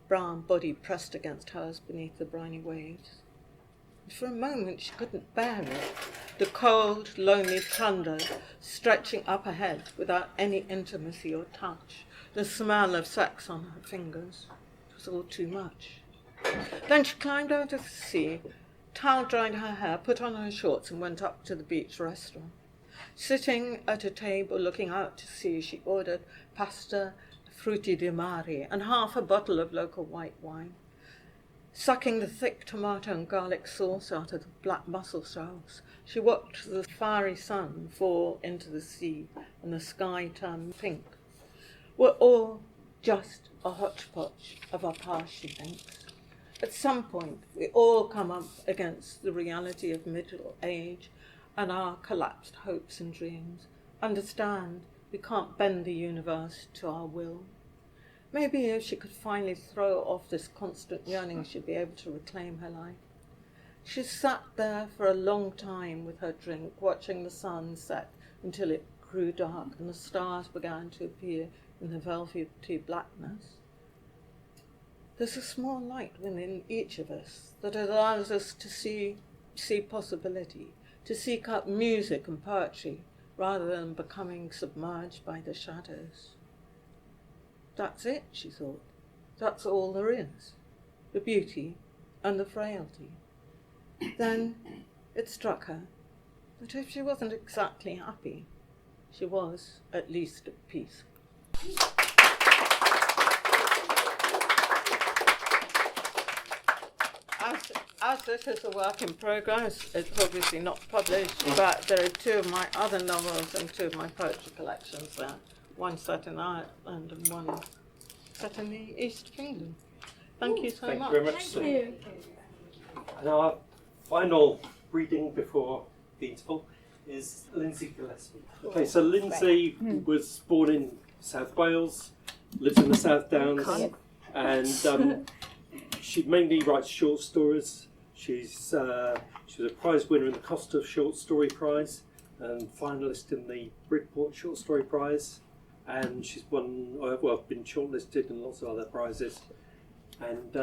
brown body pressed against hers beneath the briny waves. And for a moment she couldn't bear it, the cold, lonely thunder stretching up ahead without any intimacy or touch, the smell of sex on her fingers. It was all too much. Then she climbed out of the sea, towel-dried her hair, put on her shorts, and went up to the beach restaurant. Sitting at a table looking out to sea, she ordered pasta frutti di mare and half a bottle of local white wine. Sucking the thick tomato and garlic sauce out of the black mussel shells, she watched the fiery sun fall into the sea and the sky turn pink. We're all just a hodgepodge of our past, she thinks. At some point, we all come up against the reality of middle age and our collapsed hopes and dreams. Understand, we can't bend the universe to our will. Maybe if she could finally throw off this constant yearning, she'd be able to reclaim her life. She sat there for a long time with her drink, watching the sun set until it grew dark and the stars began to appear in the velvety blackness. There's a small light within each of us that allows us to see possibility, to seek out music and poetry, rather than becoming submerged by the shadows. That's it, she thought. That's all there is. The beauty and the frailty. Then it struck her that if she wasn't exactly happy, she was at least at peace. as this is a work in progress, it's obviously not published, but there are two of my other novels and two of my poetry collections there. One set in Ireland and one set in the east of England. Thank you so much. Thank you very much, Sue. And our final reading before the interval is Lindsay Gillespie. Okay, so Lindsay was born in South Wales, lives in the South Downs, and she mainly writes short stories. She was a prize winner in the Costa Short Story Prize and finalist in the Bridport Short Story Prize, and she's been shortlisted in lots of other prizes. And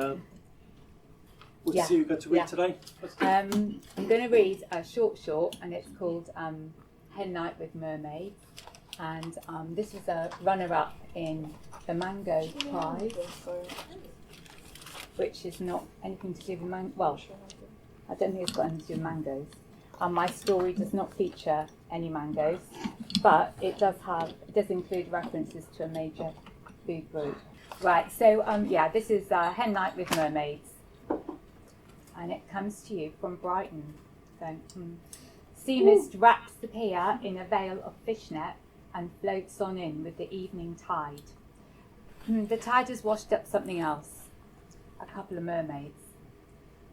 what are you going to read today? I'm going to read a short, and it's called Hen Night with Mermaids. And this was a runner-up in the Mango Prize, which is not anything to do with well, I don't think it's got anything to do with mangoes. My story does not feature any mangoes, but it does include references to a major food group. Right, so this is Hen Night with Mermaids, and it comes to you from Brighton. So, sea mist wraps the pier in a veil of fishnet and floats on in with the evening tide. The tide has washed up something else, a couple of mermaids.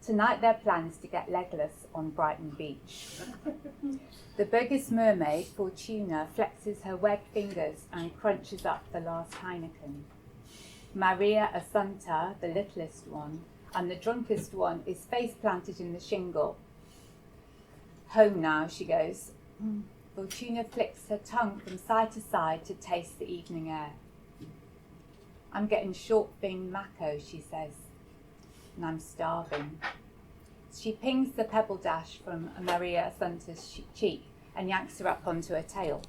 Tonight their plan is to get legless on Brighton Beach. The biggest mermaid, Fortuna, flexes her webbed fingers and crunches up the last Heineken. Maria Assunta, the littlest one, and the drunkest one, is face planted in the shingle. Home now, she goes. Fortuna flicks her tongue from side to side to taste the evening air. I'm getting short-fin mako, she says, and I'm starving. She pings the pebble dash from Maria Assunta's cheek and yanks her up onto her tail.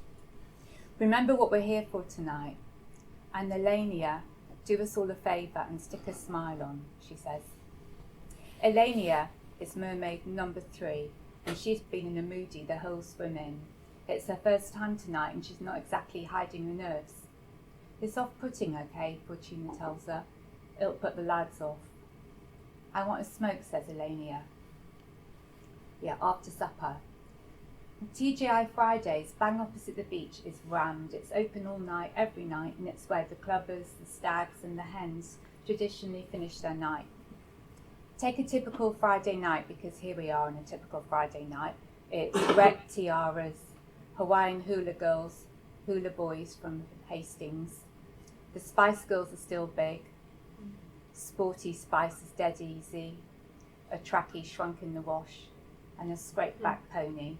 Remember what we're here for tonight. And Elenia, do us all a favour and stick a smile on, she says. Elenia is mermaid number 3, and she's been in a moody the whole swim in. It's her first time tonight, and she's not exactly hiding her nerves. It's off-putting, okay, Fortuna tells her. It'll put the lads off. I want a smoke, says Elenia. Yeah, after supper. TGI Fridays, bang opposite the beach, is rammed. It's open all night, every night, and it's where the clubbers, the stags and the hens traditionally finish their night. Take a typical Friday night, because here we are on a typical Friday night. It's red tiaras, Hawaiian hula girls, hula boys from Hastings. The Spice Girls are still big. Sporty Spice is dead easy. A trackie shrunk in the wash, and a scraped back pony.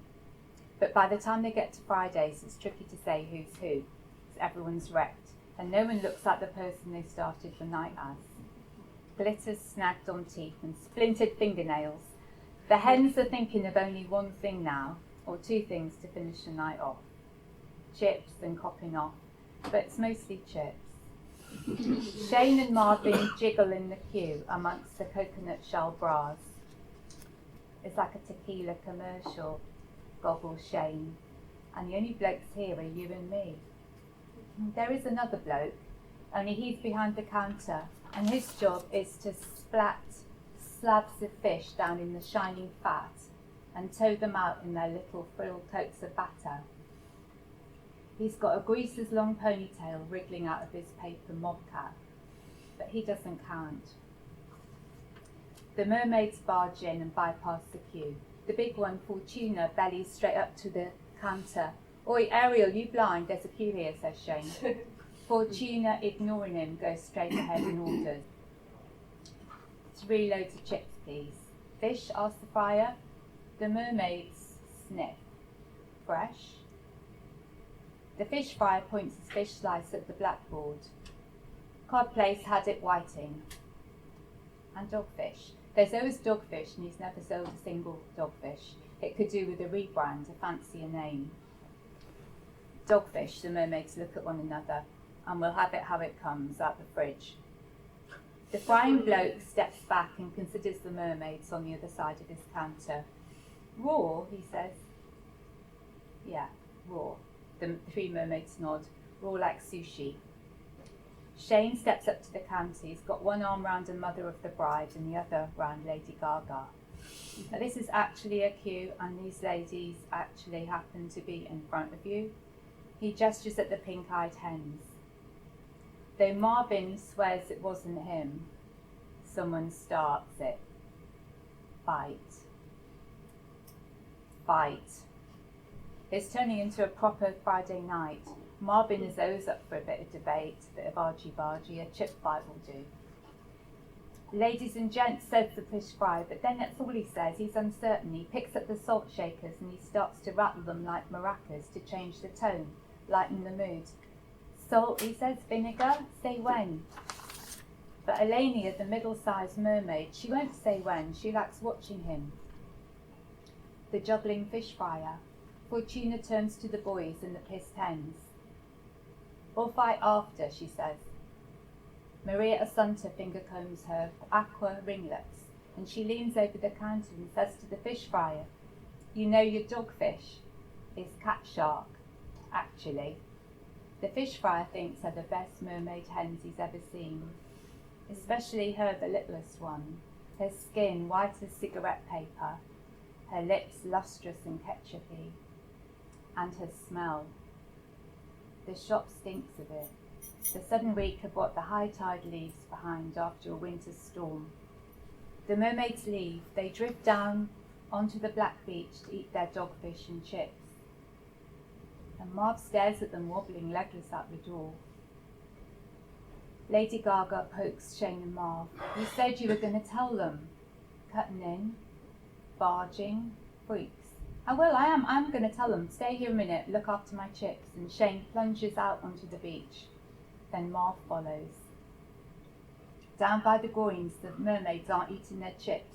But by the time they get to Fridays, it's tricky to say who's who, because everyone's wrecked, and no one looks like the person they started the night as. Glitters snagged on teeth and splintered fingernails. The hens are thinking of only one thing now, or two things to finish the night off. Chips and copping off, but it's mostly chips. Shane and Marvin jiggle in the queue amongst the coconut shell bras. It's like a tequila commercial, gobbles Shane, and the only blokes here are you and me. There is another bloke, only he's behind the counter, and his job is to splat slabs of fish down in the shining fat and tow them out in their little frilled coats of batter. He's got a greaser's long ponytail wriggling out of his paper mob cap, but he doesn't count. The mermaids barge in and bypass the queue. The big one, Fortuna, bellies straight up to the counter. Oi, Ariel, you blind? There's a queue here, says Shane. Fortuna, ignoring him, goes straight ahead and orders. 3 loads of chips, please. Fish, asks the fryer. The mermaids sniff. Fresh? The fish fryer points his fish slice at the blackboard. Cod place had it whiting. And dogfish. There's always dogfish, and he's never sold a single dogfish. It could do with a rebrand, a fancier name. Dogfish, the mermaids look at one another, and we'll have it how it comes, out the fridge. The frying bloke steps back and considers the mermaids on the other side of his counter. Raw, he says. Yeah, raw. The 3 mermaids nod. Raw like sushi. Shane steps up to the counter. He's got one arm round the mother of the bride and the other round Lady Gaga. Now, this is actually a queue, and these ladies actually happen to be in front of you. He gestures at the pink-eyed hens. Though Marvin swears it wasn't him, someone starts it. Fight. Fight. It's turning into a proper Friday night. Marvin is always up for a bit of debate, a bit of argy-bargy. A chip fight will do. Ladies and gents, says the fish fry, but then that's all he says. He's uncertain. He picks up the salt shakers and he starts to rattle them like maracas to change the tone, lighten the mood. Salt, he says, vinegar, say when. But Elenia, the middle-sized mermaid, she won't say when. She likes watching him. The juggling fish fryer. Fortuna turns to the boys and the pissed hens. We'll fight after, she says. Maria Assunta finger combs her aqua ringlets, and she leans over the counter and says to the fish fryer, "You know your dogfish is cat shark, actually." The fish fryer thinks they're the best mermaid hens he's ever seen, especially her, the littlest one, her skin white as cigarette paper, her lips lustrous and ketchupy, and her smell. The shop stinks of it, the sudden reek of what the high tide leaves behind after a winter storm. The mermaids leave. They drift down onto the black beach to eat their dogfish and chips. And Marv stares at them wobbling legless out the door. Lady Gaga pokes Shane and Marv. "You said you were going to tell them." Cutting in, barging, freaks. "I will, I'm going to tell them. Stay here a minute, look after my chips." And Shane plunges out onto the beach. Then Marv follows. Down by the groins, the mermaids aren't eating their chips.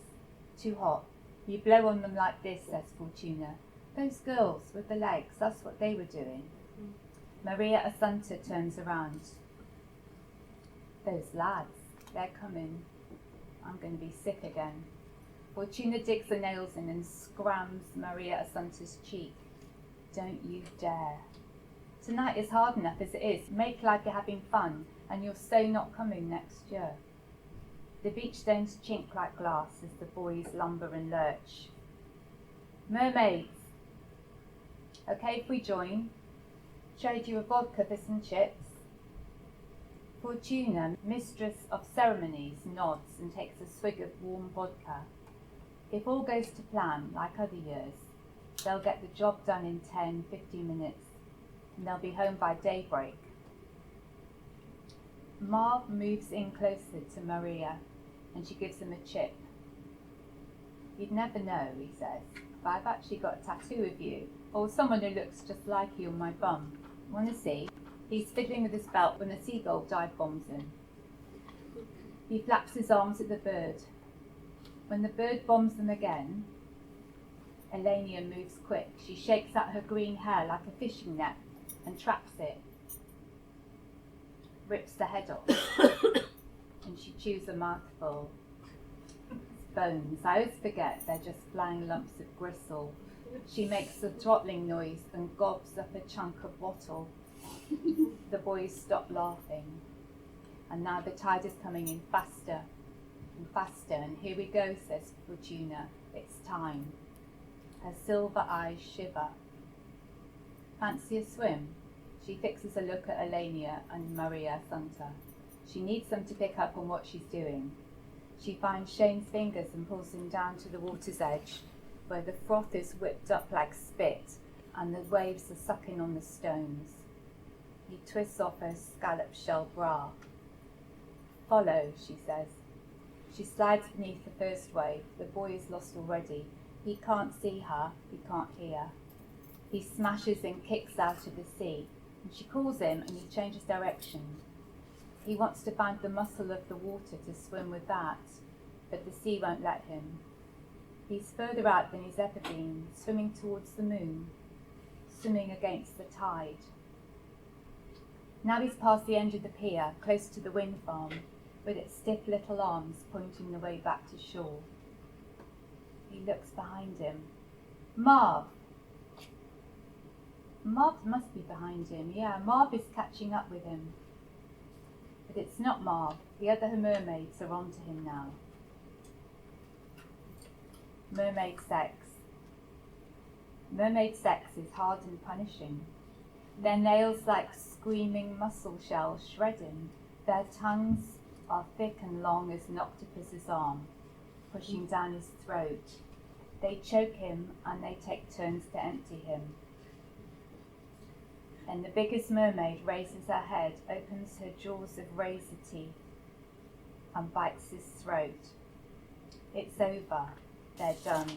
Too hot. "You blow on them like this," says Fortuna. "Those girls with the legs, that's what they were doing." Maria Assunta turns around. "Those lads, they're coming. I'm going to be sick again." Fortuna digs her nails in and scrams Maria Assunta's cheek. "Don't you dare. Tonight is hard enough as it is. Make like you're having fun, and you're so not coming next year." The beach stones chink like glass as the boys lumber and lurch. "Mermaids, okay if we join? Trade you a vodka for some chips?" Fortuna, mistress of ceremonies, nods and takes a swig of warm vodka. If all goes to plan, like other years, they'll get the job done in 10-15 minutes, and they'll be home by daybreak. Marv moves in closer to Maria, and she gives him a chip. "You'd never know," he says, "but I've actually got a tattoo of you, or someone who looks just like you on my bum. Want to see?" He's fiddling with his belt when a seagull dive bombs him. He flaps his arms at the bird. When the bird bombs them again, Elenia moves quick. She shakes out her green hair like a fishing net and traps it. Rips the head off. And she chews a mouthful. It's bones. I always forget they're just flying lumps of gristle. She makes a throttling noise and gobs up a chunk of wattle. The boys stop laughing. And now the tide is coming in faster and faster. And "Here we go," says Fortuna. "It's time." Her silver eyes shiver. "Fancy a swim?" She fixes a look at Elenia and Maria Assunta. She needs them to pick up on what she's doing. She finds Shane's fingers and pulls him down to the water's edge, where the froth is whipped up like spit and the waves are sucking on the stones. He twists off her scallop shell bra. "Follow," she says. She slides beneath the first wave. The boy is lost already. He can't see her, he can't hear. He smashes and kicks out of the sea, and she calls him and he changes direction. He wants to find the muscle of the water to swim with that, but the sea won't let him. He's further out than he's ever been, swimming towards the moon, swimming against the tide. Now he's past the end of the pier, close to the wind farm, with its stiff little arms pointing the way back to shore. He looks behind him. Marv! Marv must be behind him. Yeah, Marv is catching up with him. But it's not Marv. The other mermaids are onto him now. Mermaid sex. Mermaid sex is hard and punishing. Their nails like screaming mussel shells shredding. Their tongues are thick and long as an octopus's arm, pushing down his throat. They choke him and they take turns to empty him. And the biggest mermaid raises her head, opens her jaws of razor teeth, and bites his throat. It's over. They're done.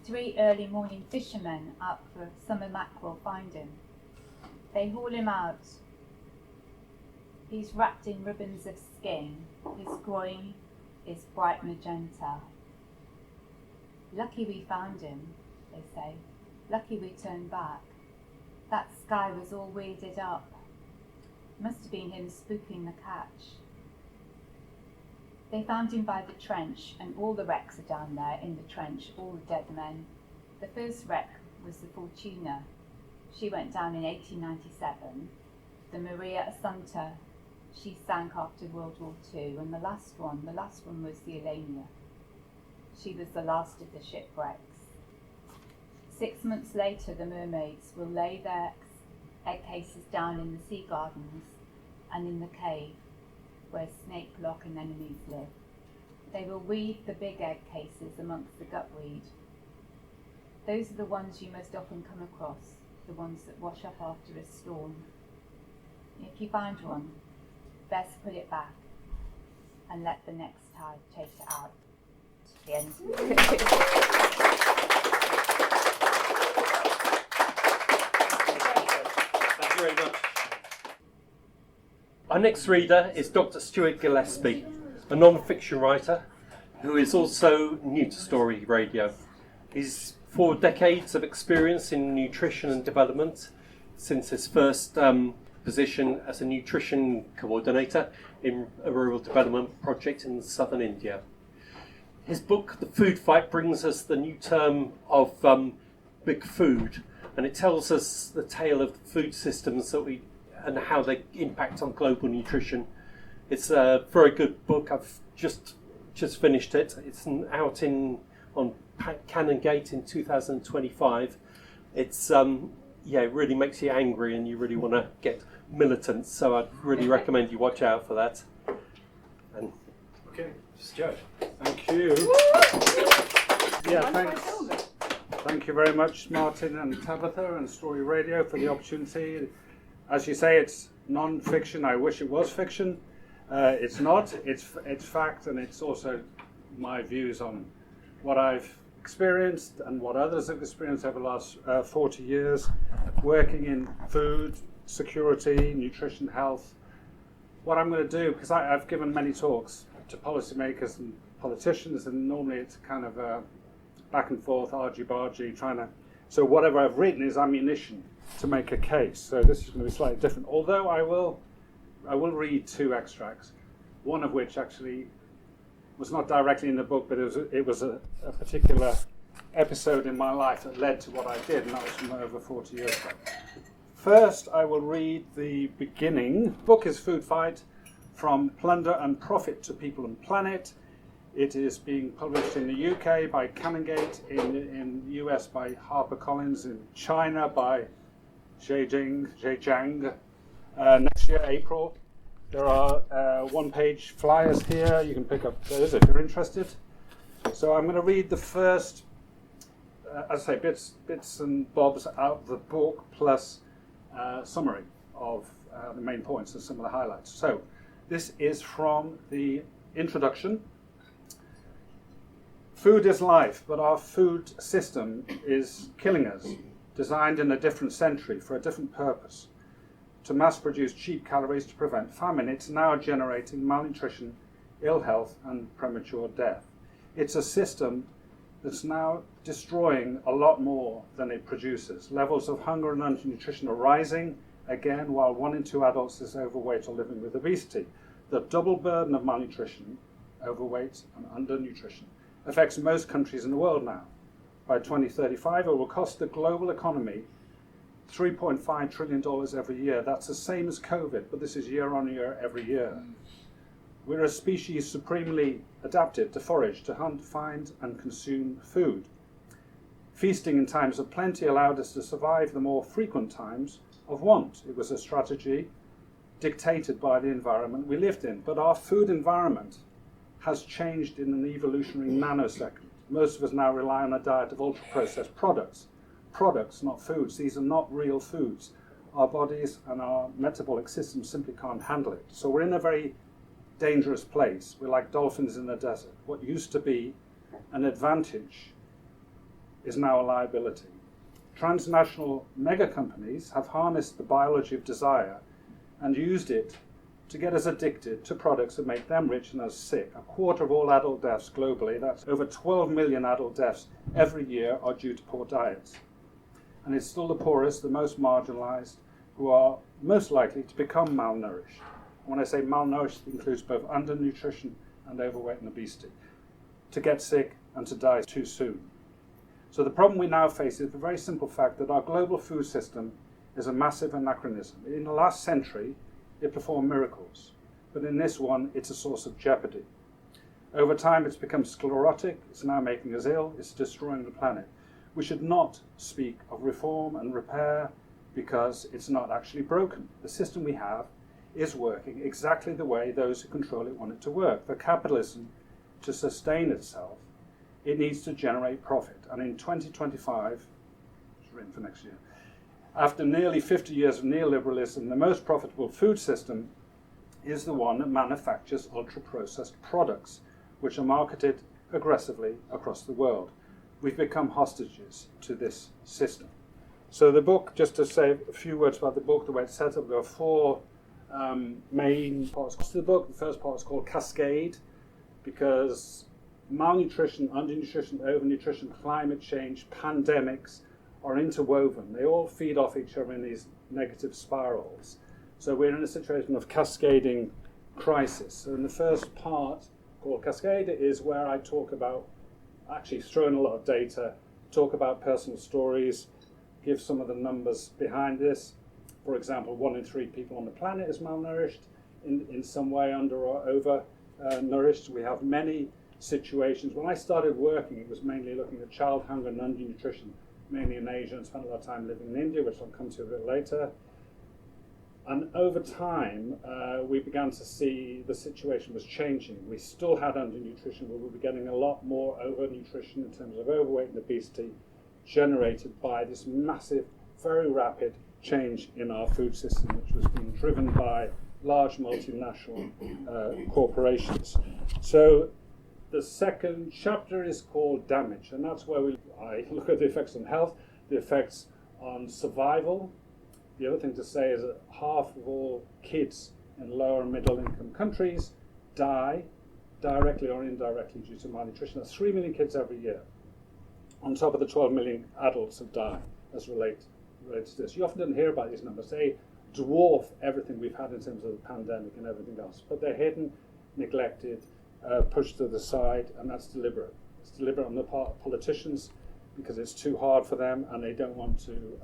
3 early morning fishermen out for summer mackerel find him. They haul him out. He's wrapped in ribbons of skin. His groin is bright magenta. Lucky we found him, they say. Lucky we turned back. That sky was all weirded up. Must have been him spooking the catch. They found him by the trench, and all the wrecks are down there in the trench, all the dead men. The first wreck was the Fortuna. She went down in 1897. The Maria Assunta, she sank after World War II. And the last one was the Elenia. She was the last of the shipwrecks. 6 months later, the mermaids will lay their egg cases down in the sea gardens and in the cave where snake block anemones live. They will weave the big egg cases amongst the gutweed. Those are the ones you most often come across, the ones that wash up after a storm. If you find one, best put it back and let the next tide chase it out. The end. Thank you very much. Our next reader is Dr. Stuart Gillespie, a non-fiction writer who is also new to story radio. He's 4 decades of experience in nutrition and development since his first position as a nutrition coordinator in a rural development project in southern India. His book, The Food Fight, brings us the new term of big food, and it tells us the tale of the food systems and how they impact on global nutrition. It's a very good book. I've just finished it. It's out on Canongate in 2025. It's it really makes you angry and you really want to get militant. So I'd really recommend you watch out for that. And Okay, Stuart. Thank you. Yeah, thanks. Thank you very much, Martin and Tabitha and Story Radio, for the opportunity. As you say, it's non-fiction. I wish it was fiction. It's not. It's fact, and it's also my views on what I've experienced and what others have experienced over the last 40 years, working in food security, nutrition, health. What I'm going to do, because I've given many talks to policymakers and politicians, and normally it's kind of back and forth, argy-bargy, so whatever I've written is ammunition to make a case. So this is going to be slightly different. Although I will read 2 extracts, one of which actually was not directly in the book, but it was a particular episode in my life that led to what I did, and that was from over 40 years ago. First, I will read the beginning. The book is Food Fight, From Plunder and Profit to People and Planet. It is being published in the UK by Canongate, in the US by HarperCollins, in China by Zhejiang, next year, April. There are 1-page flyers here. You can pick up those if you're interested. So I'm going to read the first, as I say, bits and bobs out of the book, plus summary of the main points and some of the highlights. So this is from the introduction. Food is life, but our food system is killing us, designed in a different century for a different purpose. To mass-produce cheap calories to prevent famine, it's now generating malnutrition, ill health, and premature death. It's a system that's now destroying a lot more than it produces. Levels of hunger and undernutrition are rising, again, while 1 in 2 adults is overweight or living with obesity. The double burden of malnutrition, overweight, and undernutrition affects most countries in the world now. By 2035, it will cost the global economy $3.5 trillion every year. That's the same as COVID, but this is year on year, every year. We're a species supremely adapted to forage, to hunt, find, and consume food. Feasting in times of plenty allowed us to survive the more frequent times of want. It was a strategy dictated by the environment we lived in. But our food environment has changed in an evolutionary nanosecond. Most of us now rely on a diet of ultra-processed products. Products, not foods. These are not real foods. Our bodies and our metabolic systems simply can't handle it. So we're in a very dangerous place. We're like dolphins in the desert. What used to be an advantage is now a liability. Transnational mega companies have harnessed the biology of desire and used it to get us addicted to products that make them rich and us sick. A quarter of all adult deaths globally, that's over 12 million adult deaths every year, are due to poor diets. And it's still the poorest, the most marginalized, who are most likely to become malnourished. And when I say malnourished, it includes both undernutrition and overweight and obesity, to get sick and to die too soon. So the problem we now face is the very simple fact that our global food system is a massive anachronism. In the last century, it performed miracles, but in this one, it's a source of jeopardy. Over time, it's become sclerotic, it's now making us ill, it's destroying the planet. We should not speak of reform and repair because it's not actually broken. The system we have is working exactly the way those who control it want it to work. For capitalism to sustain itself, it needs to generate profit. And in 2025, it's written for next year, after nearly 50 years of neoliberalism, the most profitable food system is the one that manufactures ultra-processed products, which are marketed aggressively across the world. We've become hostages to this system. So the book, just to say a few words about the book, the way it's set up, there are four main parts to the book. The first part is called Cascade, because malnutrition, undernutrition, overnutrition, climate change, pandemics are interwoven. They all feed off each other in these negative spirals. So we're in a situation of cascading crisis. So in the first part, called Cascade, is where I talk about, actually throwing a lot of data, talk about personal stories, give some of the numbers behind this. For example, 1 in 3 people on the planet is malnourished, in some way under or over nourished. We have many situations. When I started working, it was mainly looking at child hunger and undernutrition, mainly in Asia, and spent a lot of time living in India, which I'll come to a bit later. And over time, we began to see the situation was changing. We still had undernutrition, but we were getting a lot more overnutrition in terms of overweight and obesity generated by this massive, very rapid change in our food system, which was being driven by large multinational corporations. So the second chapter is called Damage, and that's where I look at the effects on health, the effects on survival. The other thing to say is that half of all kids in lower and middle income countries die directly or indirectly due to malnutrition. That's 3 million kids every year, on top of the 12 million adults who die as related to this. You often don't hear about these numbers. They dwarf everything we've had in terms of the pandemic and everything else, but they're hidden, neglected, pushed to the side, and that's deliberate. It's deliberate on the part of politicians because it's too hard for them and they don't want to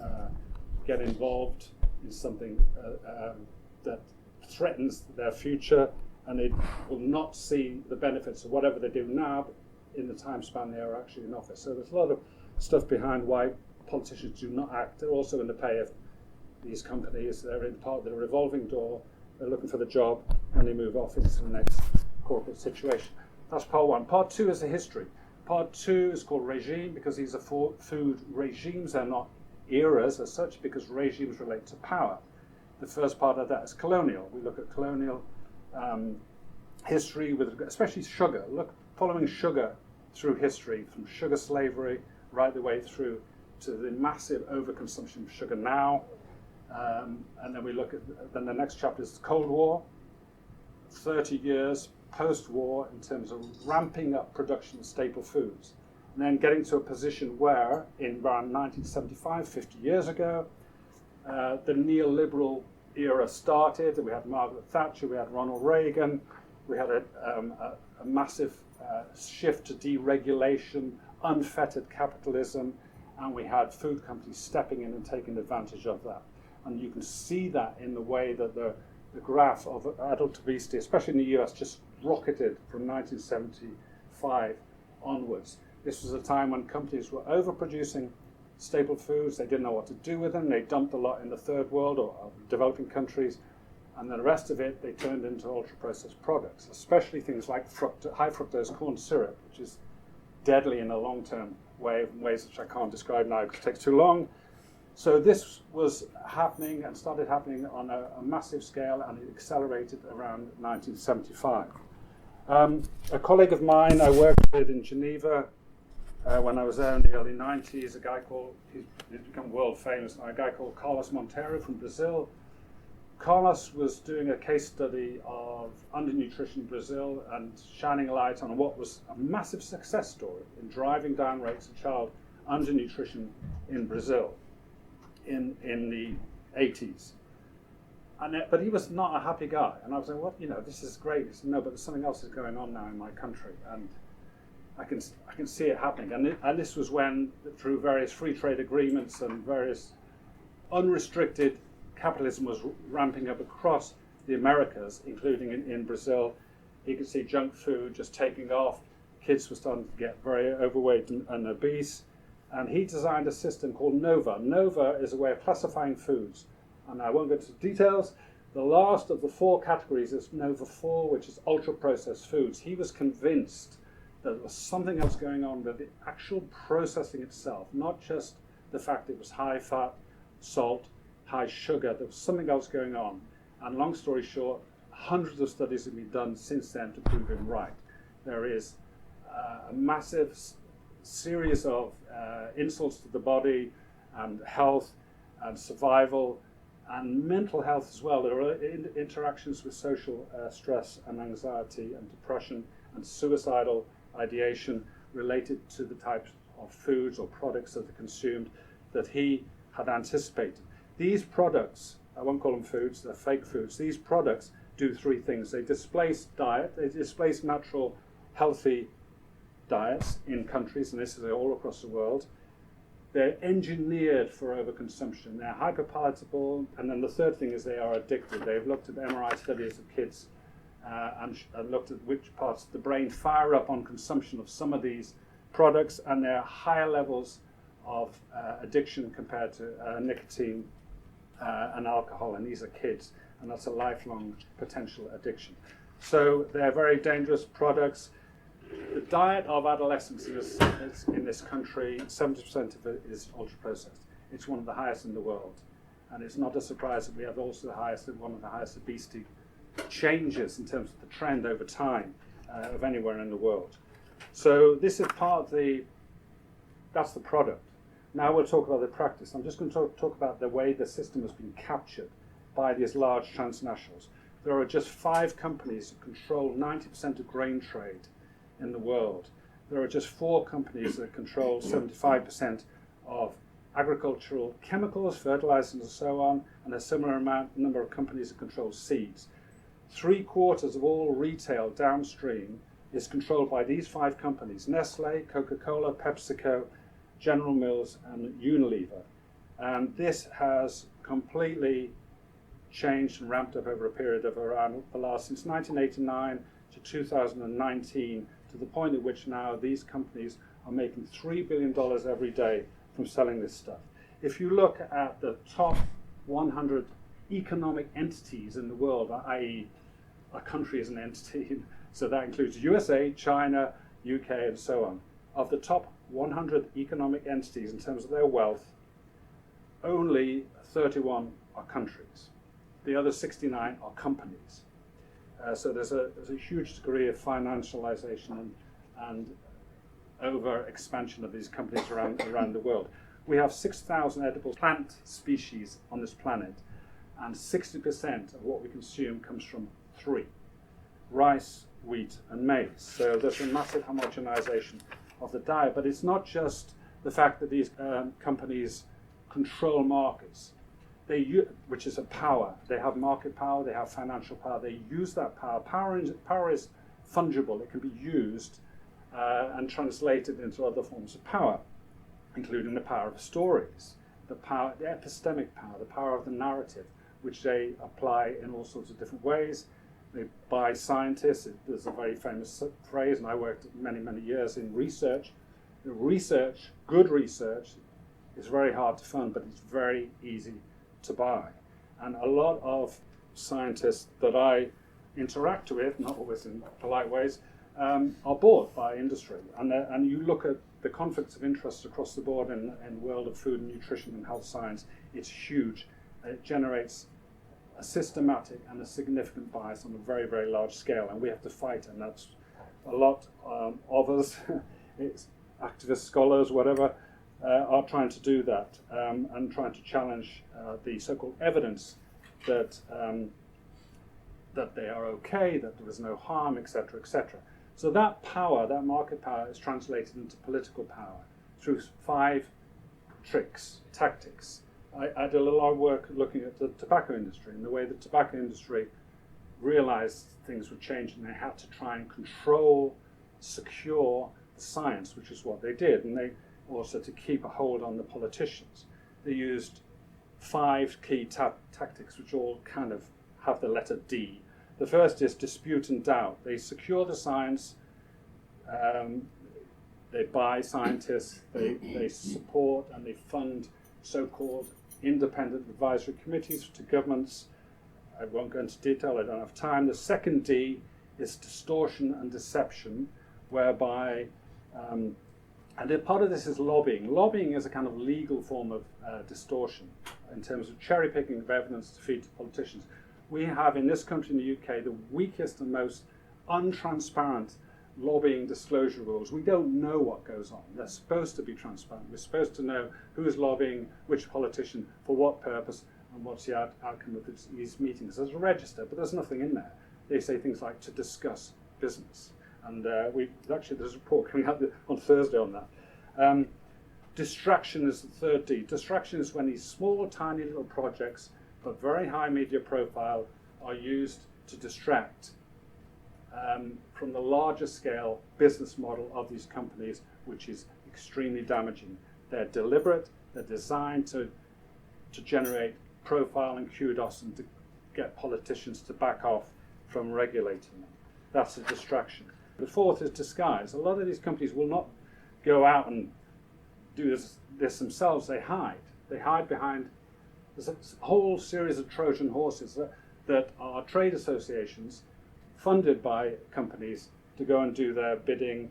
get involved in something that threatens their future, and they will not see the benefits of whatever they do now in the time span they are actually in office. So there's a lot of stuff behind why politicians do not act. They're also in the pay of these companies. They're in part of the revolving door. They're looking for the job and they move off into the next corporate situation. That's part one. Part two is the history. Part two is called regime, because these are food regimes. They're not eras as such, because regimes relate to power. The first part of that is colonial. We look at colonial history, with especially sugar. Look, following sugar through history, from sugar slavery right the way through to the massive overconsumption of sugar now. And then we look at, then the next chapter is the Cold War, 30 years post-war in terms of ramping up production of staple foods. And then getting to a position where, in around 1975, 50 years ago, the neoliberal era started. We had Margaret Thatcher, we had Ronald Reagan, we had a massive shift to deregulation, unfettered capitalism, and we had food companies stepping in and taking advantage of that. And you can see that in the way that the graph of adult obesity, especially in the US, just rocketed from 1975 onwards. This was a time when companies were overproducing staple foods. They didn't know what to do with them. They dumped a lot in the third world or developing countries. And then the rest of it, they turned into ultra-processed products, especially things like high fructose corn syrup, which is deadly in a long-term way, in ways which I can't describe now because it takes too long. So this was happening and started happening on a massive scale, and it accelerated around 1975. A colleague of mine I worked with in Geneva when I was there in the early 90s, he's become world famous now, a guy called Carlos Monteiro from Brazil. Carlos was doing a case study of undernutrition in Brazil and shining a light on what was a massive success story in driving down rates of child undernutrition in Brazil in the 80s. But he was not a happy guy. And I was like, this is great. He said, no, but something else is going on now in my country. And I can see it happening. And this was when, through various free trade agreements and various unrestricted capitalism was ramping up across the Americas, including in Brazil. You could see junk food just taking off. Kids were starting to get very overweight and obese. And he designed a system called NOVA. NOVA is a way of classifying foods. And I won't go into details. The last of the 4 categories is NOVA 4, which is ultra-processed foods. He was convinced that there was something else going on with the actual processing itself, not just the fact it was high fat, salt, high sugar. There was something else going on. And long story short, hundreds of studies have been done since then to prove him right. There is a massive series of insults to the body and health and survival and mental health as well. There are interactions with social stress and anxiety and depression and suicidal ideation related to the types of foods or products that are consumed that he had anticipated. These products, I won't call them foods, they're fake foods. These products do 3 things. They displace diet, they displace natural, healthy diets in countries, and this is all across the world. They're engineered for overconsumption. They're hyperpalatable, and then the third thing is they are addictive. They've looked at MRI studies of kids and looked at which parts of the brain fire up on consumption of some of these products, and there are higher levels of addiction compared to nicotine and alcohol, and these are kids, and that's a lifelong potential addiction. So they're very dangerous products. The diet of adolescents in this country, 70% of it is ultra-processed. It's one of the highest in the world. And it's not a surprise that we have also one of the highest obesity changes in terms of the trend over time of anywhere in the world. So this is that's the product. Now we'll talk about the practice. I'm just going to talk about the way the system has been captured by these large transnationals. There are just 5 companies that control 90% of grain trade in the world. There are just 4 companies that control 75% of agricultural chemicals, fertilizers and so on, and a similar number of companies that control seeds. 3/4 of all retail downstream is controlled by these 5 companies: Nestle, Coca-Cola, PepsiCo, General Mills and Unilever. And this has completely changed and ramped up over a period of around since 1989 to 2019, to the point at which now these companies are making $3 billion every day from selling this stuff. If you look at the top 100 economic entities in the world, i.e. a country is an entity, so that includes USA, China, UK and so on, of the top 100 economic entities in terms of their wealth, only 31 are countries. The other 69 are companies. So there's a huge degree of financialization and over-expansion of these companies around the world. We have 6,000 edible plant species on this planet, and 60% of what we consume comes from 3: rice, wheat, and maize. So there's a massive homogenization of the diet, but it's not just the fact that these companies control markets, which is a power. They have market power, they have financial power, they use that power. Power is fungible, it can be used and translated into other forms of power. including the power of stories, the epistemic power, the power of the narrative, which they apply in all sorts of different ways. They buy scientists. There's a very famous phrase, and I worked many, many years in research. Good research, is very hard to fund, but it's very easy to buy. And a lot of scientists that I interact with, not always in polite ways, are bought by industry. And you look at the conflicts of interest across the board in the world of food and nutrition and health science, it's huge. It generates a systematic and a significant bias on a very, very large scale, and we have to fight, and that's a lot of us, it's activists, scholars, whatever, are trying to do that, and trying to challenge the so-called evidence that that they are okay, that there is no harm, etc., etc. So that power, that market power, is translated into political power through 5 tricks, tactics. I did a lot of work looking at the tobacco industry and the way the tobacco industry realized things were changing. They had to try and control, secure the science, which is what they did, and they also to keep a hold on the politicians. They used 5 key tactics, which all kind of have the letter D. The first is dispute and doubt. They secure the science, they buy scientists, they support and they fund so-called independent advisory committees to governments. I won't go into detail, I don't have time. The second D is distortion and deception, whereby, and then part of this is lobbying. Lobbying is a kind of legal form of distortion in terms of cherry picking of evidence to feed to politicians. We have in this country, in the UK, the weakest and most untransparent lobbying disclosure rules. We don't know what goes on. They're supposed to be transparent. We're supposed to know who's lobbying which politician for what purpose and what's the outcome of these meetings. There's a register, but there's nothing in there. They say things like to discuss business. And there's a report coming out on Thursday on that. Distraction is the third D. Distraction is when these small, tiny little projects, but very high media profile, are used to distract from the larger scale business model of these companies, which is extremely damaging. They're deliberate, they're designed to generate profile and kudos and to get politicians to back off from regulating them. That's a distraction. The fourth is disguise. A lot of these companies will not go out and do this themselves. They hide. They hide behind. There's a whole series of Trojan horses that are trade associations funded by companies to go and do their bidding,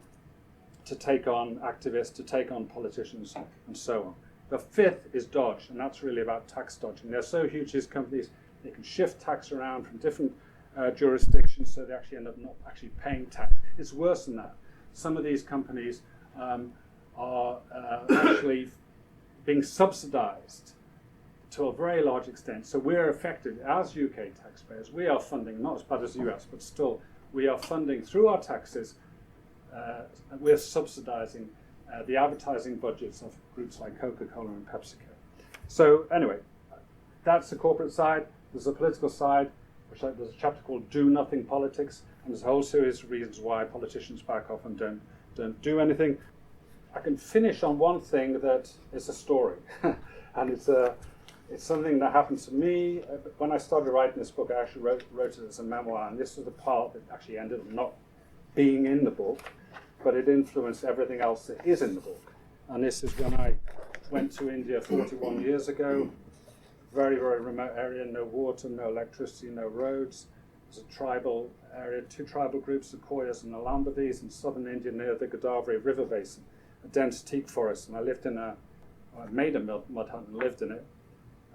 to take on activists, to take on politicians, and so on. The fifth is dodge, and that's really about tax dodging. They're so huge, these companies, they can shift tax around from different jurisdictions, so they actually end up not actually paying tax. It's worse than that. Some of these companies are actually being subsidized to a very large extent. So we're affected as UK taxpayers. We are funding, not as bad as the US, but still, we are funding through our taxes, we're subsidizing the advertising budgets of groups like Coca-Cola and PepsiCo. So anyway, that's the corporate side. There's a political side, which there's a chapter called Do Nothing Politics, and there's a whole series of reasons why politicians back off and don't do anything. I can finish on one thing that is a story, and it's something that happened to me. When I started writing this book, I actually wrote it as a memoir, and this was the part that actually ended up not being in the book, but it influenced everything else that is in the book. And this is when I went to India 41 years ago. Very, very remote area, no water, no electricity, no roads. It was a tribal area, 2 tribal groups, the Koyas and the Lambadis in southern India near the Godavari River basin, a dense teak forest. And I lived in I made a mud hut and lived in it.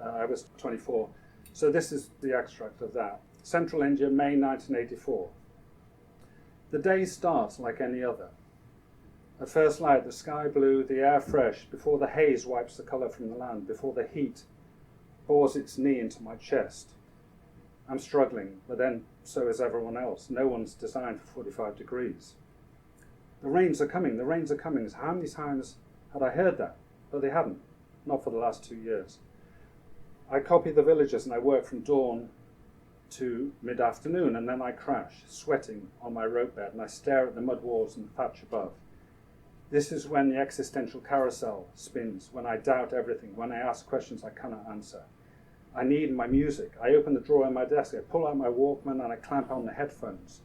I was 24. So this is the extract of that. Central India, May 1984. The day starts like any other. At first light, the sky blue, the air fresh, before the haze wipes the colour from the land, before the heat bores its knee into my chest. I'm struggling, but then so is everyone else. No one's designed for 45 degrees. The rains are coming, the rains are coming. How many times had I heard that? But they hadn't, not for the last 2 years. I copy the villagers and I work from dawn to mid-afternoon, and then I crash, sweating on my rope bed, and I stare at the mud walls and thatch above. This is when the existential carousel spins, when I doubt everything, when I ask questions I cannot answer. I need my music. I open the drawer in my desk, I pull out my Walkman and I clamp on the headphones.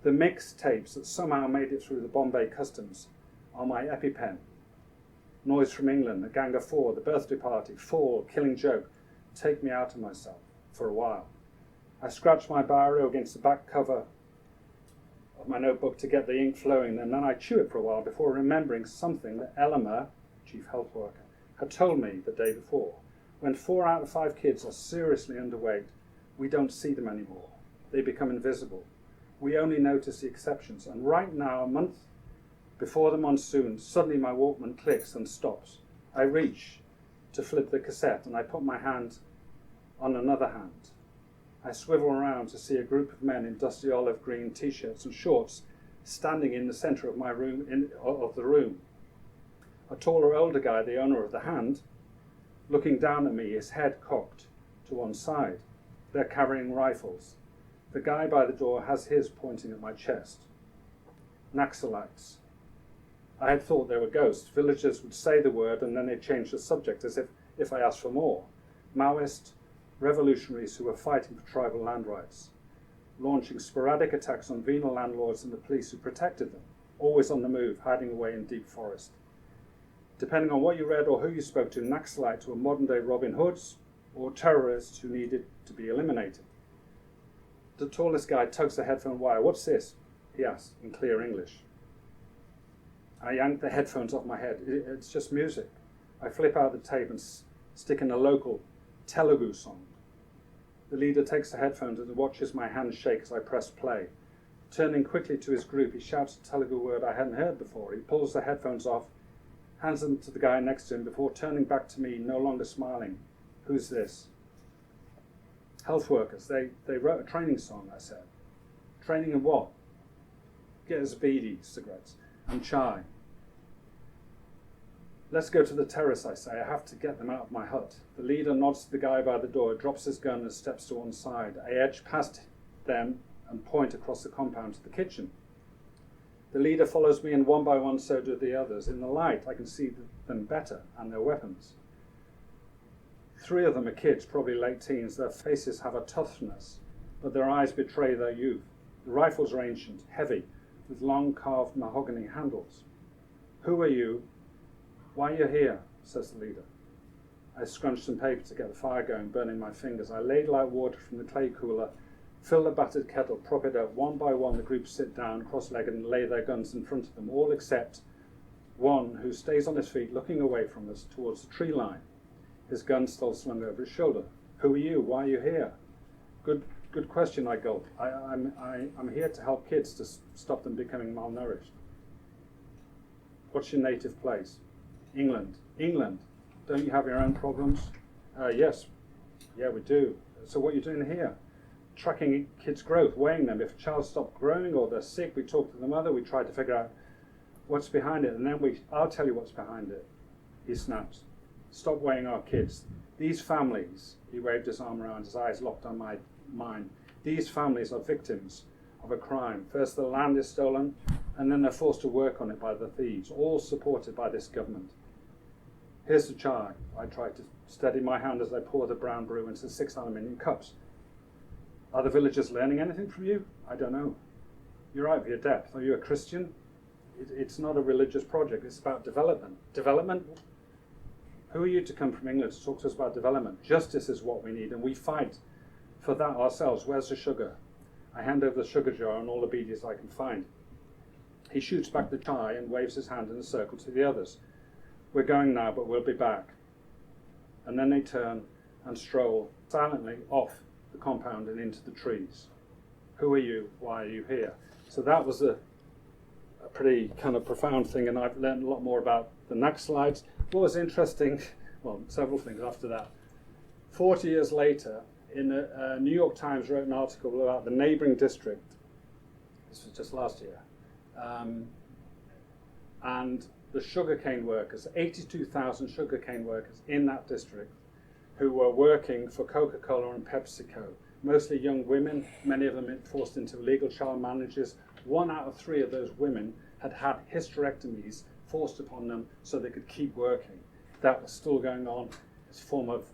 The mix tapes that somehow made it through the Bombay customs are my EpiPen. Noise from England, A Gang of Four, The Birthday Party, Fall, Killing Joke take me out of myself for a while. I scratch my biro against the back cover of my notebook to get the ink flowing, and then I chew it for a while before remembering something that Eleanor, chief health worker, had told me the day before. When 4 out of 5 kids are seriously underweight, we don't see them anymore. They become invisible. We only notice the exceptions. And right now, a month before the monsoon, suddenly my Walkman clicks and stops. I reach to flip the cassette and I put my hand on another hand. I swivel around to see a group of men in dusty olive green t-shirts and shorts standing in the centre of my room, of the room. A taller, older guy, the owner of the hand, looking down at me, his head cocked to one side. They're carrying rifles. The guy by the door has his pointing at my chest. Naxalites. I had thought they were ghosts. Villagers would say the word and then they'd change the subject as if I asked for more. Maoist revolutionaries who were fighting for tribal land rights, launching sporadic attacks on venal landlords and the police who protected them, always on the move, hiding away in deep forest. Depending on what you read or who you spoke to, Naxalites were modern-day Robin Hoods or terrorists who needed to be eliminated. The tallest guy tugs the headphone wire. "What's this?" he asks in clear English. I yank the headphones off my head. It's just music. I flip out the tape and stick in a local Telugu song. The leader takes the headphones and watches my hand shake as I press play. Turning quickly to his group, he shouts a Telugu word I hadn't heard before. He pulls the headphones off, hands them to the guy next to him before turning back to me, no longer smiling. "Who's this?" "Health workers. They wrote a training song," I said. "Training in what?" "Get us beedi, cigarettes, and chai." "Let's go to the terrace," I say. "I have to get them out of my hut." The leader nods to the guy by the door, drops his gun and steps to one side. I edge past them and point across the compound to the kitchen. The leader follows me and one by one so do the others. In the light I can see them better and their weapons. 3 of them are kids, probably late teens. Their faces have a toughness, but their eyes betray their youth. The rifles are ancient, heavy, with long carved mahogany handles. "Who are you? Why are you here?" says the leader. I scrunch some paper to get the fire going, burning my fingers. I ladle out water from the clay cooler, fill the battered kettle, prop it up. One by one the group sit down, cross-legged, and lay their guns in front of them, all except one who stays on his feet, looking away from us towards the tree line, his gun still slung over his shoulder. "Who are you? Why are you here?" Good question, I gulp. I'm here to help kids to stop them becoming malnourished." "What's your native place?" "England." "England? Don't you have your own problems?" Yes. Yeah, we do." "So what are you doing here?" "Tracking kids' growth, weighing them. If a child stopped growing or they're sick, we talk to the mother, we try to figure out what's behind it, and then I'll tell you what's behind it." He snaps. "Stop weighing our kids. These families," he waved his arm around, his eyes locked on mine, "these families are victims of a crime. First the land is stolen, and then they're forced to work on it by the thieves, all supported by this government. Here's the chai." I try to steady my hand as I pour the brown brew into 6 aluminium cups. "Are the villagers learning anything from you?" "I don't know." "You're out of your depth. Are you a Christian?" It's not a religious project. It's about development." "Development? Who are you to come from England to talk to us about development? Justice is what we need, and we fight for that ourselves. Where's the sugar?" I hand over the sugar jar and all the beedies I can find. He shoots back the chai and waves his hand in a circle to the others. "We're going now, but we'll be back." And then they turn and stroll silently off the compound and into the trees. "Who are you? Why are you here?" So that was a pretty kind of profound thing, and I've learned a lot more about the Naxalites. What was interesting, well, several things after that. 40 years later, in the New York Times wrote an article about the neighbouring district. This was just last year. And the sugarcane workers, 82,000 sugarcane workers in that district who were working for Coca-Cola and PepsiCo, mostly young women, many of them forced into illegal child marriages. 1 out of 3 of those women had had hysterectomies forced upon them so they could keep working. That was still going on. It's a form of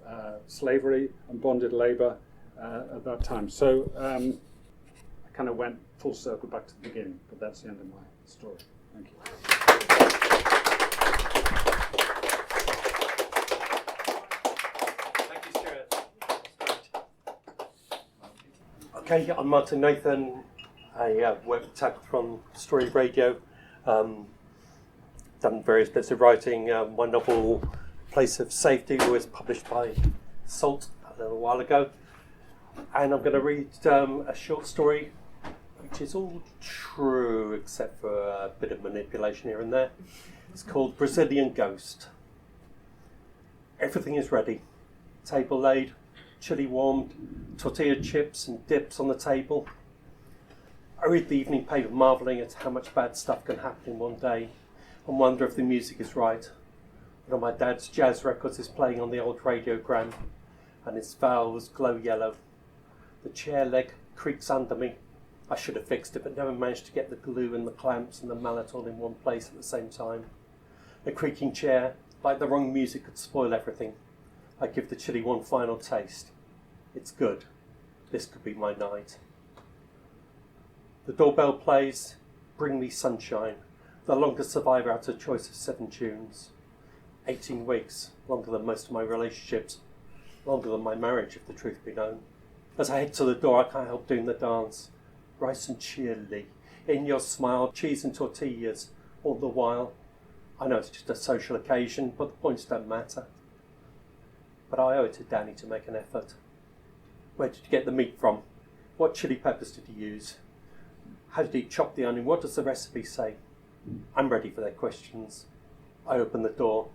slavery and bonded labour at that time. So I kind of went full circle back to the beginning, but that's the end of my story. Thank you. Thank you, Stuart. Okay, I'm Martin Nathan. I work with Tabitha on Story Radio. Done various bits of writing. My novel, Place of Safety, was published by Salt a little while ago. And I'm going to read a short story, which is all true except for a bit of manipulation here and there. It's called Brazilian Ghost. Everything is ready. Table laid, chili warmed, tortilla chips and dips on the table. I read the evening paper marvelling at how much bad stuff can happen in one day and wonder if the music is right. One of my dad's jazz records is playing on the old radiogram and its valves glow yellow. The chair leg creaks under me. I should have fixed it, but never managed to get the glue and the clamps and the mallet all in one place at the same time. The creaking chair, like the wrong music, could spoil everything. I give the chili one final taste. It's good. This could be my night. The doorbell plays Bring Me Sunshine, the longest survivor out of a choice of 7 tunes. 18 weeks, longer than most of my relationships, longer than my marriage, if the truth be known. As I head to the door, I can't help doing the dance. Rice and chili, in your smile, cheese and tortillas, all the while. I know it's just a social occasion, but the points don't matter. But I owe it to Danny to make an effort. Where did you get the meat from? What chili peppers did you use? How did he chop the onion? What does the recipe say? I'm ready for their questions. I open the door.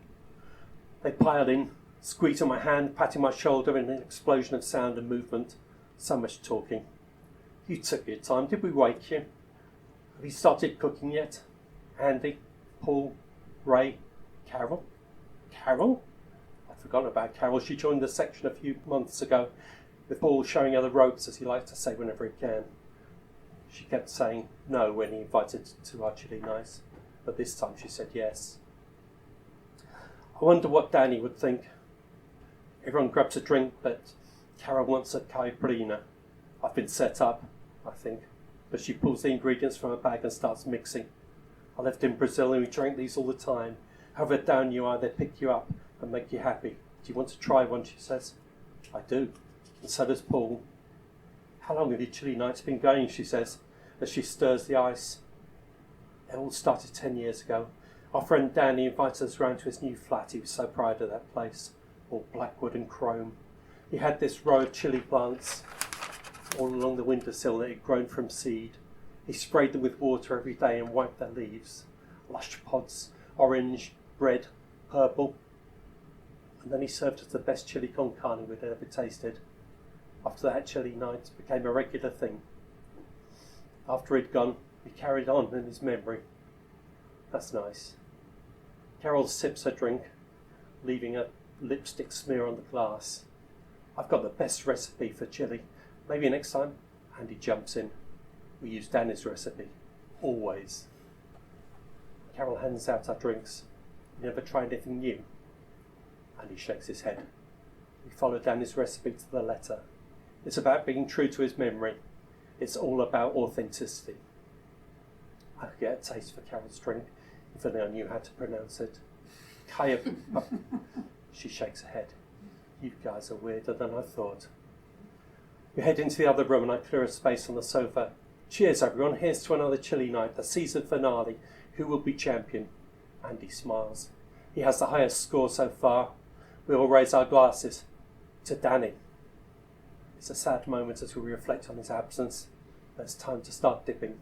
They pile in, squeezing my hand, patting my shoulder in an explosion of sound and movement. So much talking. You took your time. Did we wake you? Have you started cooking yet? Andy, Paul, Ray, Carol? Carol? I'd forgotten about Carol. She joined the section a few months ago, with Paul showing her the ropes, as he likes to say whenever he can. She kept saying no when he invited to our chili nights, but this time she said yes. I wonder what Danny would think. Everyone grabs a drink, but Carol wants a caipirinha. I've been set up, I think, but she pulls the ingredients from her bag and starts mixing. I lived in Brazil and we drank these all the time. However down you are, they pick you up and make you happy. Do you want to try one, she says. I do, and so does Paul. How long have your chili nights been going, she says, as she stirs the ice. It all started 10 years ago. Our friend Danny invited us round to his new flat. He was so proud of that place, all blackwood and chrome. He had this row of chili plants all along the windowsill that had grown from seed. He sprayed them with water every day and wiped their leaves. Lush pods, orange, red, purple. And then he served us the best chili con carne we'd ever tasted. After that, chili nights became a regular thing. After he'd gone, we carried on in his memory. That's nice. Carol sips her drink, leaving a lipstick smear on the glass. I've got the best recipe for chili. Maybe next time. Andy jumps in. We use Danny's recipe. Always. Carol hands out our drinks. You never try anything new? Andy shakes his head. We follow Danny's recipe to the letter. It's about being true to his memory. It's all about authenticity. I could get a taste for Carol's drink if only I knew how to pronounce it. She shakes her head. You guys are weirder than I thought. We head into the other room and I clear a space on the sofa. Cheers everyone, here's to another chili night, the season finale. Who will be champion? Andy smiles. He has the highest score so far. We all raise our glasses. To Danny. It's a sad moment as we reflect on his absence. But it's time to start dipping.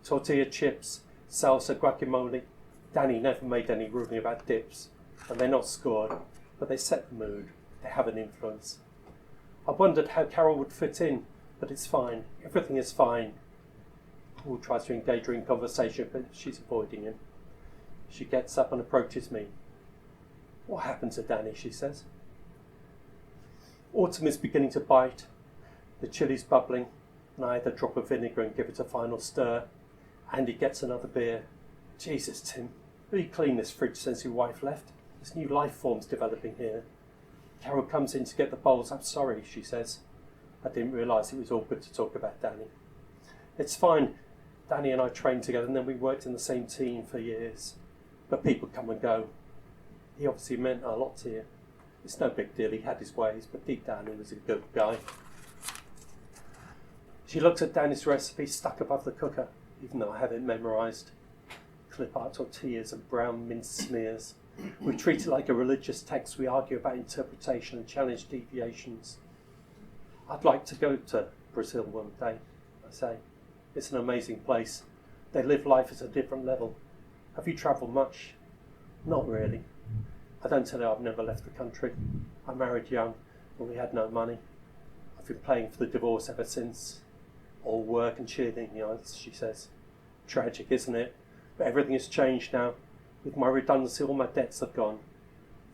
Tortilla chips, salsa, guacamole. Danny never made any ruling about dips. And they're not scored, but they set the mood. They have an influence. I wondered how Carol would fit in, but it's fine. Everything is fine. Paul tries to engage her in conversation, but she's avoiding him. She gets up and approaches me. What happened to Danny, she says. Autumn is beginning to bite. The chili's bubbling, and I add a drop of vinegar and give it a final stir. Andy gets another beer. Jesus, Tim, Will you clean this fridge since your wife left? There's new life forms developing here. Carol comes in to get the bowls. I'm sorry, she says. I didn't realise it was all good to talk about Danny. It's fine. Danny and I trained together and then we worked in the same team for years. But people come and go. He obviously meant a lot to you. It's no big deal, he had his ways, but deep down he was a good guy. She looks at Danny's recipe stuck above the cooker, even though I have it memorised. Clip art tortillas and brown minced smears. We treat it like a religious text. We argue about interpretation and challenge deviations. I'd like to go to Brazil one day, I say. It's an amazing place. They live life at a different level. Have you travelled much? Not really. I don't tell you I've never left the country. I married young and we had no money. I've been paying for the divorce ever since. All work and cheerleading nights, she says. Tragic, isn't it? But everything has changed now. With my redundancy, all my debts have gone.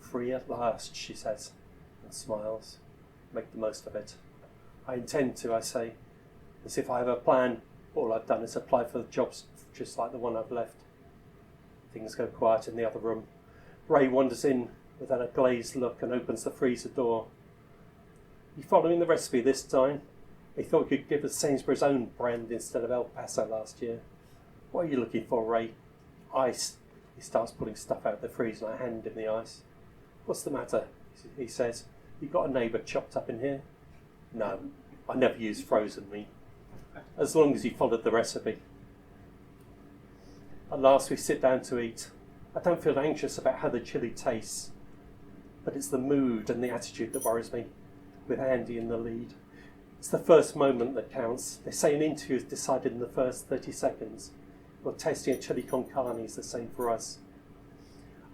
Free at last, she says, and smiles. Make the most of it. I intend to, I say. As if I have a plan, all I've done is apply for the jobs just like the one I've left. Things go quiet in the other room. Ray wanders in without a glazed look and opens the freezer door. You following the recipe this time? He thought you'd give us Sainsbury's own brand instead of El Paso last year. What are you looking for, Ray? Ice. He starts pulling stuff out of the freezer and I hand him the ice. What's the matter? He says. You got a neighbour chopped up in here? No, I never use frozen meat. As long as you followed the recipe. At last we sit down to eat. I don't feel anxious about how the chili tastes, but it's the mood and the attitude that worries me, with Andy in the lead. It's the first moment that counts. They say an interview is decided in the first 30 seconds. Well, tasting a chili con carne is the same for us.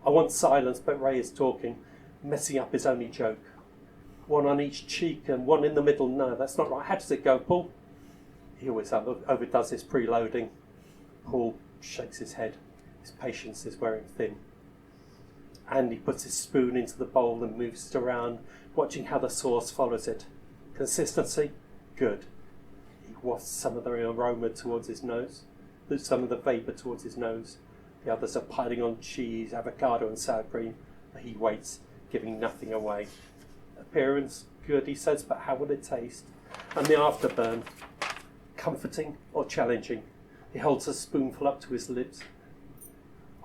I want silence, but Ray is talking, messing up his only joke. One on each cheek and one in the middle. No, that's not right. How does it go, Paul? He always overdoes his preloading. Paul shakes his head. His patience is wearing thin. Andy puts his spoon into the bowl and moves it around, watching how the sauce follows it. Consistency? Good. He wafts some of the aroma towards his nose, some of the vapour towards his nose. The others are piling on cheese, avocado and sour cream, but he waits, giving nothing away. Appearance? Good, he says, but how will it taste? And the afterburn? Comforting or challenging? He holds a spoonful up to his lips.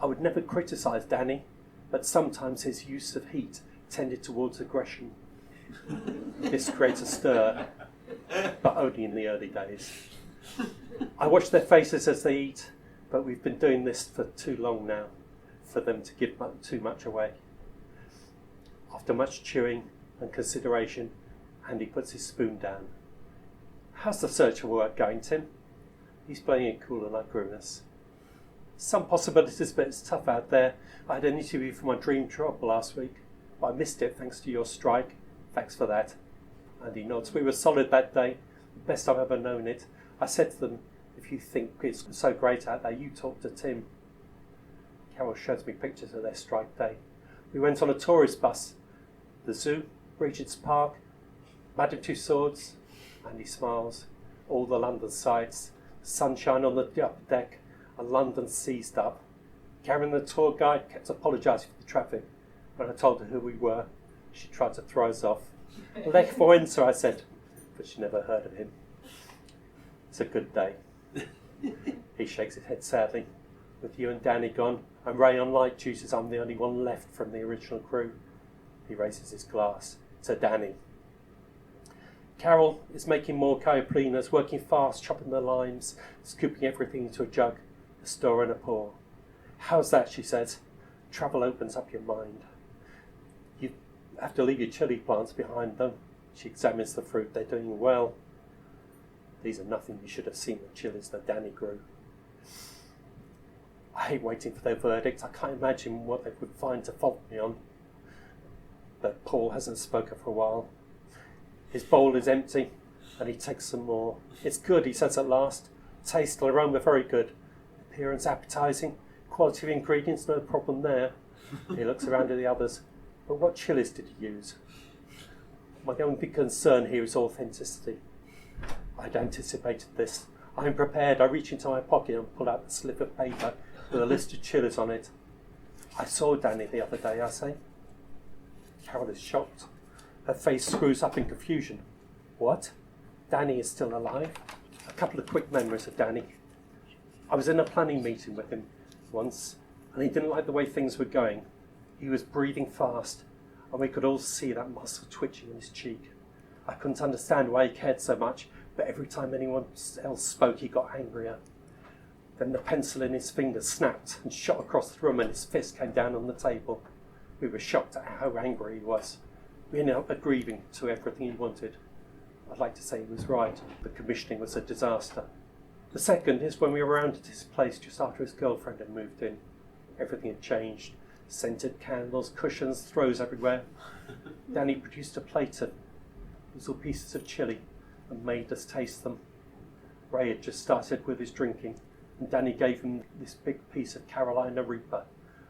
I would never criticise Danny, but sometimes his use of heat tended towards aggression. This creates a stir, but only in the early days. I watch their faces as they eat, but we've been doing this for too long now for them to give too much away. After much chewing and consideration, Andy puts his spoon down. How's the search for work going, Tim? He's playing it cool and like grimace. Some possibilities, but it's tough out there. I had an interview for my dream job last week, but I missed it thanks to your strike. Thanks for that. Andy nods. We were solid that day, the best I've ever known it. I said to them, if you think it's so great out there, you talk to Tim. Carol shows me pictures of their strike day. We went on a tourist bus. The zoo, Regent's Park, Madame Tussauds. Andy smiles. All the London sights. Sunshine on the upper deck. And London seized up. Karen, the tour guide, kept apologising for the traffic. When I told her who we were, she tried to throw us off. Lech Wałęsa, I said, but she never heard of him. It's a good day. He shakes his head sadly. With you and Danny gone, and Ray on light juices, I'm the only one left from the original crew. He raises his glass to Danny. Carol is making more caipirinhas, working fast, chopping the limes, scooping everything into a jug, a stir and a pour. How's that, she says. Travel opens up your mind. You have to leave your chili plants behind them. She examines the fruit. They're doing well. These are nothing. You should have seen the chilies that Danny grew. I hate waiting for their verdict. I can't imagine what they would find to fault me on. But Paul hasn't spoken for a while. His bowl is empty, and he takes some more. It's good, he says at last. Taste and aroma very good. Appearance appetizing. Quality of ingredients, no problem there. He looks around at the others. But what chilies did he use? My only big concern here is authenticity. I'd anticipated this. I'm prepared. I reach into my pocket and pull out the slip of paper with a list of chilies on it. I saw Danny the other day, I say. Carol is shocked. Her face screws up in confusion. What? Danny is still alive? A couple of quick memories of Danny. I was in a planning meeting with him once, and he didn't like the way things were going. He was breathing fast, and we could all see that muscle twitching in his cheek. I couldn't understand why he cared so much, but every time anyone else spoke, he got angrier. Then the pencil in his finger snapped and shot across the room, and his fist came down on the table. We were shocked at how angry he was. We ended up agreeing to everything he wanted. I'd like to say he was right. The commissioning was a disaster. The second is when we were around at his place just after his girlfriend had moved in. Everything had changed. Scented candles, cushions, throws everywhere. Danny produced a plate of little pieces of chili and made us taste them. Ray had just started with his drinking, and Danny gave him this big piece of Carolina Reaper.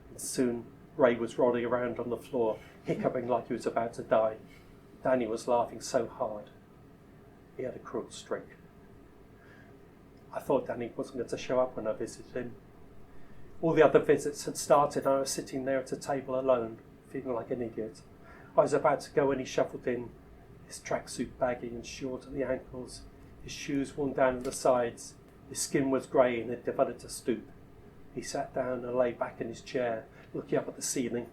And soon Ray was rolling around on the floor, hiccuping like he was about to die. Danny was laughing so hard. He had a cruel streak. I thought Danny wasn't going to show up when I visited him. All the other visits had started, and I was sitting there at a table alone, feeling like an idiot. I was about to go when he shuffled in, his tracksuit baggy and short at the ankles, his shoes worn down at the sides. His skin was grey and had developed a stoop. He sat down and lay back in his chair, looking up at the ceiling.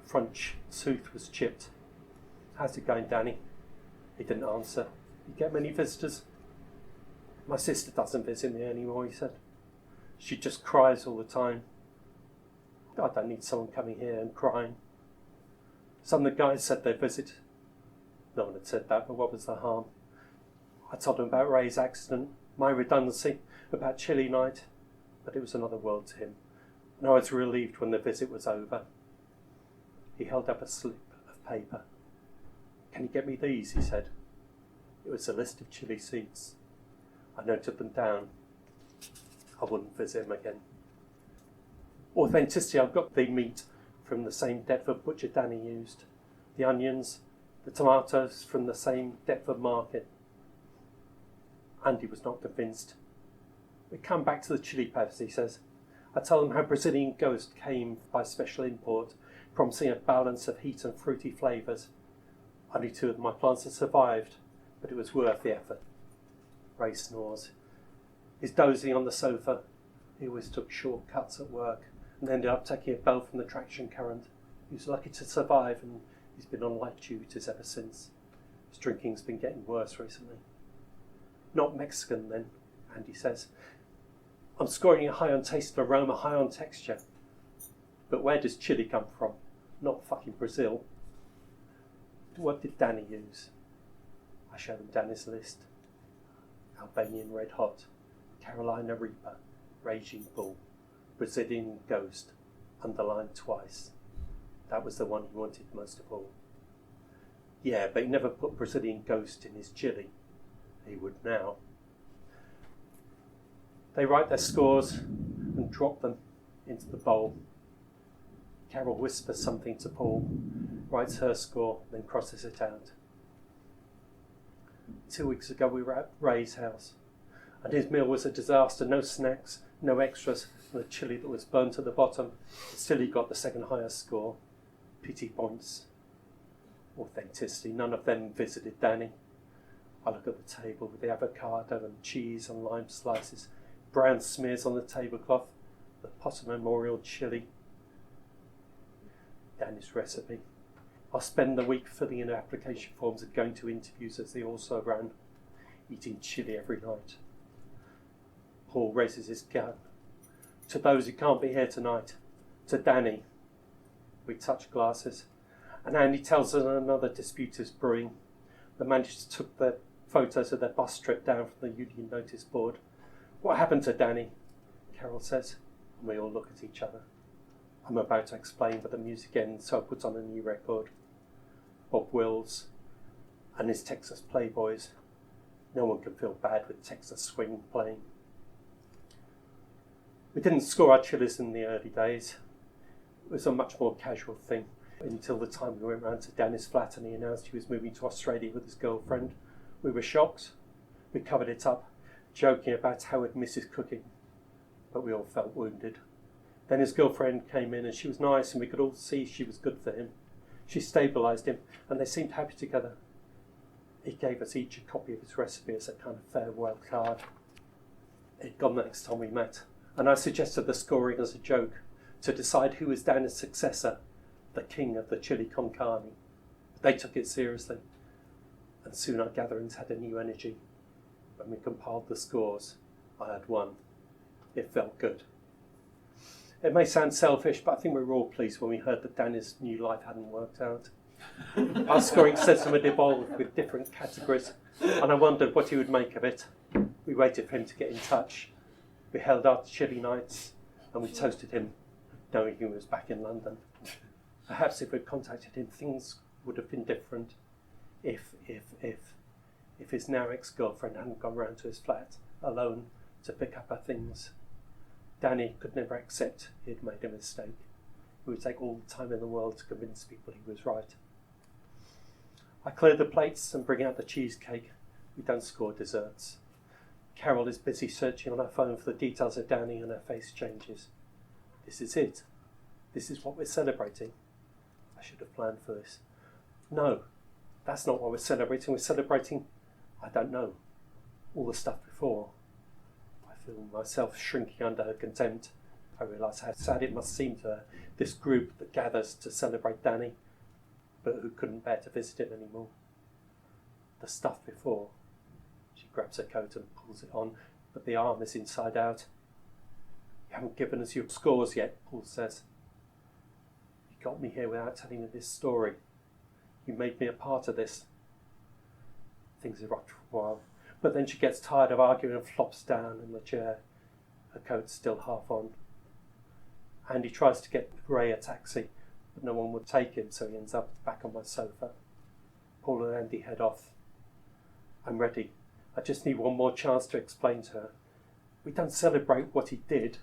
Front tooth was chipped. "How's it going, Danny?" He didn't answer. "You get many visitors?" "My sister doesn't visit me anymore," he said. "She just cries all the time. I don't need someone coming here and crying." Some of the guys said they'd visit. No one had said that, but what was the harm? I told him about Ray's accident, my redundancy, about chilly night, but it was another world to him, and I was relieved when the visit was over. He held up a slip of paper. "Can you get me these?" he said. It was a list of chili seeds. I noted them down. I wouldn't visit him again. Authenticity, I've got the meat from the same Deptford butcher Danny used, the onions, the tomatoes from the same Deptford market. Andy was not convinced. We come back to the chili peppers, he says. I tell him how Brazilian Ghost came by special import, promising a balance of heat and fruity flavours. Only 2 of my plants had survived, but it was worth the effort. Ray snores. He's dozing on the sofa. He always took short cuts at work and ended up taking a bell from the traction current. He was lucky to survive, and he's been on light duties ever since. His drinking's been getting worse recently. Not Mexican then, Andy says. I'm scoring it high on taste and aroma, high on texture. But where does chili come from? Not fucking Brazil. What did Danny use? I showed him Danny's list. Albanian Red Hot, Carolina Reaper, Raging Bull, Brazilian Ghost, underlined twice. That was the one he wanted most of all. Yeah, but he never put Brazilian Ghost in his chili. He would now. They write their scores and drop them into the bowl. Carol whispers something to Paul, writes her score, then crosses it out. 2 weeks ago we were at Ray's house, and his meal was a disaster. No snacks, no extras, and the chili that was burnt at the bottom. Still he got the second highest score. Pity points. Authenticity, none of them visited Danny. I look at the table with the avocado and cheese and lime slices, brown smears on the tablecloth, the Potter Memorial chili. Danny's recipe. I'll spend the week filling in application forms and going to interviews as they also ran, eating chili every night. Paul raises his gun. To those who can't be here tonight, to Danny. We touch glasses, and Andy tells us another dispute is brewing. The managers took their photos of their bus trip down from the union notice board. What happened to Danny? Carol says, and we all look at each other. I'm about to explain, but the music ends, so I put on a new record. Bob Wills and his Texas Playboys. No one can feel bad with Texas swing playing. We didn't score our chilies in the early days. It was a much more casual thing until the time we went round to Danny's flat and he announced he was moving to Australia with his girlfriend. We were shocked. We covered it up, joking about how we'd miss his cooking, but we all felt wounded. Then his girlfriend came in and she was nice and we could all see she was good for him. She stabilised him and they seemed happy together. He gave us each a copy of his recipe as a kind of farewell card. He'd gone the next time we met, and I suggested the scoring as a joke to decide who was Danny's successor, the king of the chili con carne. They took it seriously, and soon our gatherings had a new energy. When we compiled the scores, I had won. It felt good. It may sound selfish, but I think we were all pleased when we heard that Danny's new life hadn't worked out. Our scoring system had evolved with different categories, and I wondered what he would make of it. We waited for him to get in touch. We held our chilli nights, and we toasted him, knowing he was back in London. Perhaps if we'd contacted him, things would have been different. If his now ex-girlfriend hadn't gone round to his flat alone to pick up her things. Danny could never accept he'd made a mistake. It would take all the time in the world to convince people he was right. I clear the plates and bring out the cheesecake. We don't score desserts. Carol is busy searching on her phone for the details of Danny and her face changes. This is it. This is what we're celebrating. I should have planned for this. No, that's not what we're celebrating. We're celebrating, I don't know, all the stuff before. I feel myself shrinking under her contempt. I realise how sad it must seem to her, this group that gathers to celebrate Danny, but who couldn't bear to visit him anymore. The stuff before. She grabs her coat and pulls it on, but the arm is inside out. You haven't given us your scores yet, Paul says. You got me here without telling me this story. You made me a part of this. Things erupt for a while, but then she gets tired of arguing and flops down in the chair, her coat still half on. Andy tries to get Ray a taxi, but no one would take him, so he ends up back on my sofa. Paul and Andy head off. I'm ready. I just need one more chance to explain to her. We don't celebrate what he did,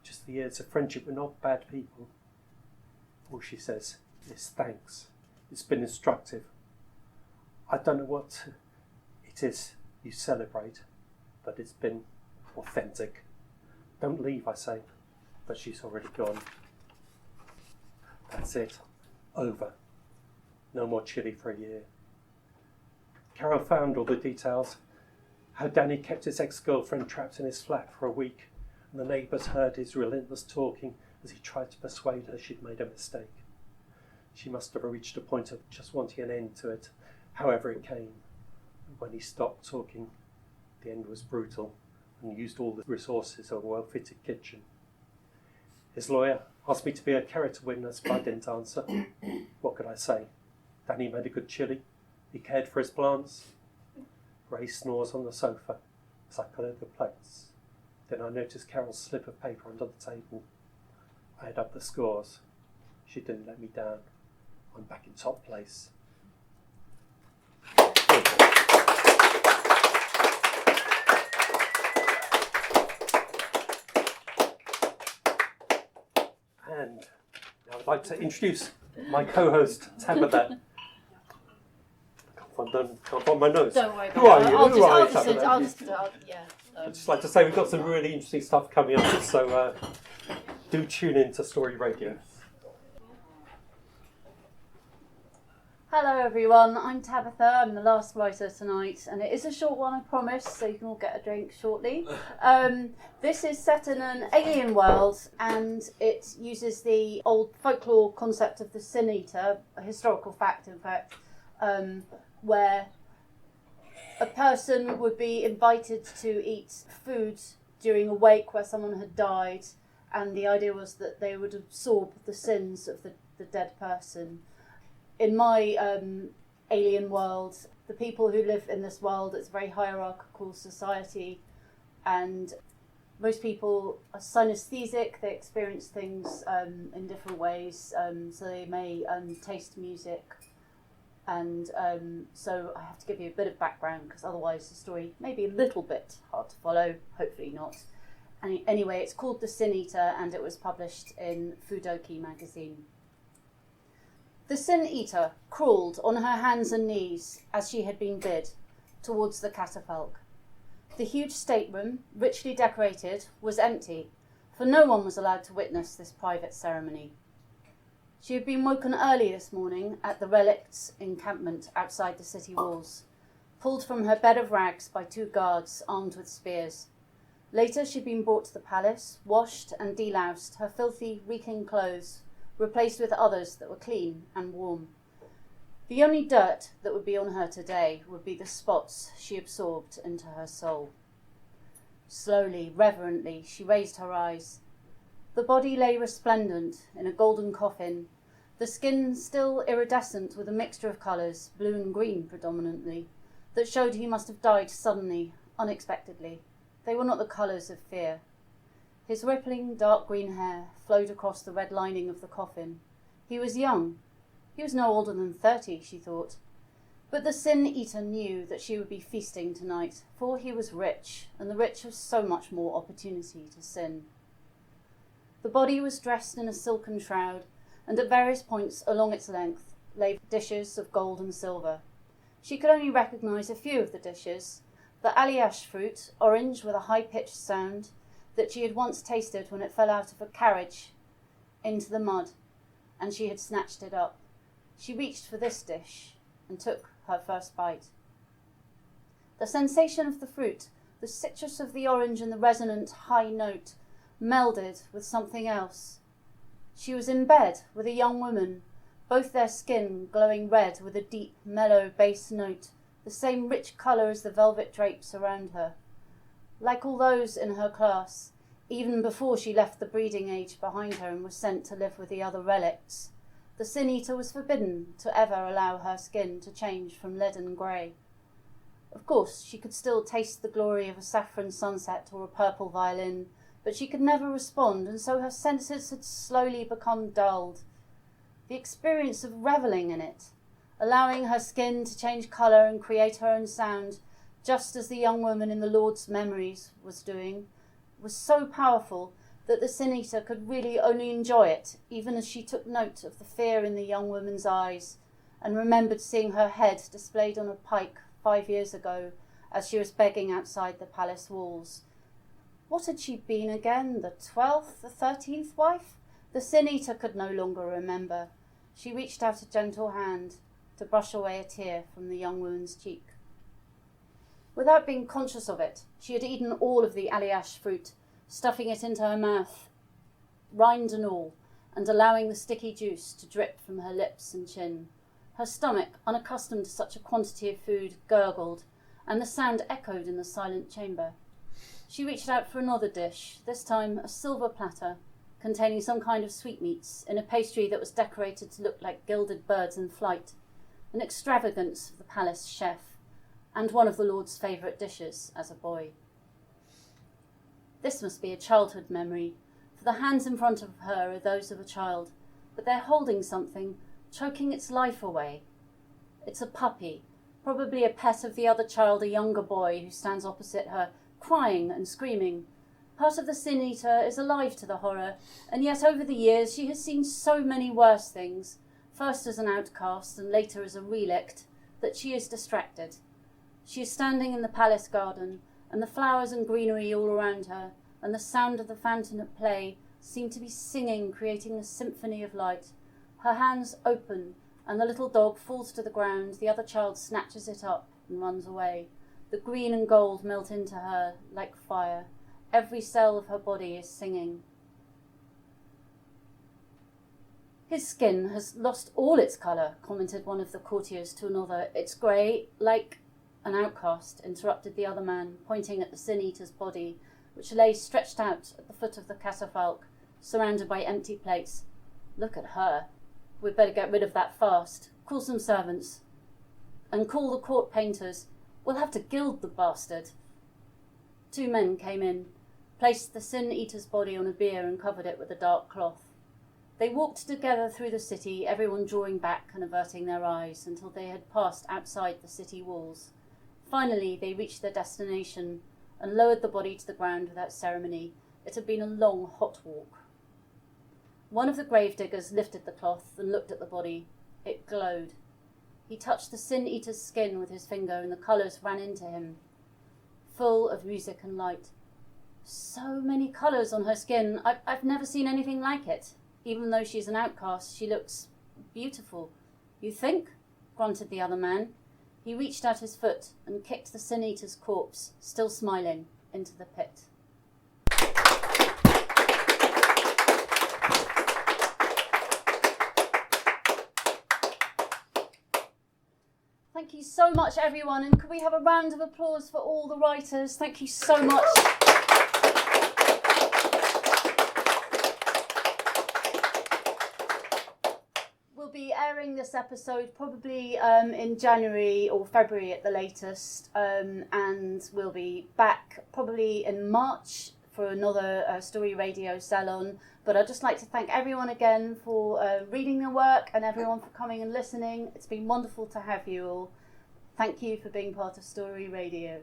just the years of friendship. We're not bad people. All she says is thanks. It's been instructive. I don't know what it is you celebrate, but it's been authentic. Don't leave, I say, but she's already gone. That's it. Over. No more chili for a year. Carol found all the details. How Danny kept his ex-girlfriend trapped in his flat for a week, and the neighbours heard his relentless talking as he tried to persuade her she'd made a mistake. She must have reached a point of just wanting an end to it, however it came. And when he stopped talking, the end was brutal and used all the resources of a well-fitted kitchen. His lawyer asked me to be a character witness, but I didn't answer. What could I say? Danny made a good chili. He cared for his plants. Ray snores on the sofa as I cleared the plates. Then I noticed Carol's slip of paper under the table. I add up the scores. She didn't let me down. I'm back in top place. And now I'd like to introduce my co-host, Tabitha. Can't find my notes. Don't worry. Who are you? I'll just yeah. I'd just like to say we've got some really interesting stuff coming up, so do tune in to Story Radio. Hello everyone, I'm Tabitha, I'm the last writer tonight, and it is a short one, I promise, so you can all get a drink shortly. This is set in an alien world, and it uses the old folklore concept of the Sin Eater, a historical fact in fact, where a person would be invited to eat food during a wake where someone had died, and the idea was that they would absorb the sins of the dead person. In my alien world, the people who live in this world, it's a very hierarchical society, and most people are synesthesic. They experience things in different ways, so they may taste music. And so I have to give you a bit of background, because otherwise the story may be a little bit hard to follow, hopefully not. Anyway, it's called The Sin Eater, and it was published in Fudoki magazine. The Sin Eater crawled on her hands and knees, as she had been bid, towards the catafalque. The huge stateroom, richly decorated, was empty. for no one was allowed to witness this private ceremony. She had been woken early this morning at the relicts encampment outside the city walls, pulled from her bed of rags by 2 guards armed with spears. Later she'd been brought to the palace, washed and deloused, her filthy, reeking clothes replaced with others that were clean and warm. The only dirt that would be on her today would be the spots she absorbed into her soul. Slowly, reverently, she raised her eyes. The body lay resplendent in a golden coffin, the skin still iridescent with a mixture of colours, blue and green predominantly, that showed he must have died suddenly, unexpectedly. They were not the colours of fear. His rippling dark green hair flowed across the red lining of the coffin. He was young. He was no older than 30, she thought. But the sin-eater knew that she would be feasting tonight, for he was rich, and the rich have so much more opportunity to sin. The body was dressed in a silken shroud, and at various points along its length lay dishes of gold and silver. She could only recognise a few of the dishes: the aliash fruit, orange with a high-pitched sound, that she had once tasted when it fell out of a carriage into the mud, and she had snatched it up. She reached for this dish and took her first bite. The sensation of the fruit, the citrus of the orange and the resonant high note, melded with something else. She was in bed with a young woman, both their skin glowing red with a deep, mellow bass note, the same rich colour as the velvet drapes around her. Like all those in her class, even before she left the breeding age behind her and was sent to live with the other relicts, the sin-eater was forbidden to ever allow her skin to change from leaden grey. Of course, she could still taste the glory of a saffron sunset or a purple violin, but she could never respond, and so her senses had slowly become dulled. The experience of revelling in it, allowing her skin to change colour and create her own sound, just as the young woman in the Lord's Memories was doing, was so powerful that the sin-eater could really only enjoy it, even as she took note of the fear in the young woman's eyes, and remembered seeing her head displayed on a pike 5 years ago as she was begging outside the palace walls. What had she been again, the 12th, the 13th wife? The sin-eater could no longer remember. She reached out a gentle hand to brush away a tear from the young woman's cheek. Without being conscious of it, she had eaten all of the aliash fruit, stuffing it into her mouth, rind and all, and allowing the sticky juice to drip from her lips and chin. Her stomach, unaccustomed to such a quantity of food, gurgled, and the sound echoed in the silent chamber. She reached out for another dish, this time a silver platter, containing some kind of sweetmeats, in a pastry that was decorated to look like gilded birds in flight, an extravagance of the palace chef, and one of the Lord's favourite dishes as a boy. This must be a childhood memory, for the hands in front of her are those of a child, but they're holding something, choking its life away. It's a puppy, probably a pet of the other child, a younger boy who stands opposite her, crying and screaming. Part of the sin-eater is alive to the horror, and yet over the years she has seen so many worse things, first as an outcast and later as a relict, that she is distracted. She is standing in the palace garden, and the flowers and greenery all around her, and the sound of the fountain at play seem to be singing, creating a symphony of light. Her hands open, and the little dog falls to the ground. The other child snatches it up and runs away. The green and gold melt into her like fire. Every cell of her body is singing. His skin has lost all its colour, commented one of the courtiers to another. It's grey, like an outcast, interrupted the other man, pointing at the sin-eater's body, which lay stretched out at the foot of the catafalque, surrounded by empty plates. Look at her. We'd better get rid of that fast. Call some servants. And call the court painters. We'll have to gild the bastard. 2 men came in, placed the sin-eater's body on a bier and covered it with a dark cloth. They walked together through the city, everyone drawing back and averting their eyes, until they had passed outside the city walls. Finally, they reached their destination and lowered the body to the ground without ceremony. It had been a long, hot walk. One of the gravediggers lifted the cloth and looked at the body. It glowed. He touched the sin-eater's skin with his finger, and the colours ran into him, full of music and light. So many colours on her skin. I've never seen anything like it. Even though she's an outcast, she looks beautiful. You think? Grunted the other man. He reached out his foot and kicked the Sin Eater's corpse, still smiling, into the pit. Thank you so much, everyone, and could we have a round of applause for all the writers? Thank you so much. We'll be airing this episode probably in January or February at the latest, and we'll be back probably in March for another Story Radio Salon. But I'd just like to thank everyone again for reading the work and everyone for coming and listening. It's been wonderful to have you all. Thank you for being part of Story Radio.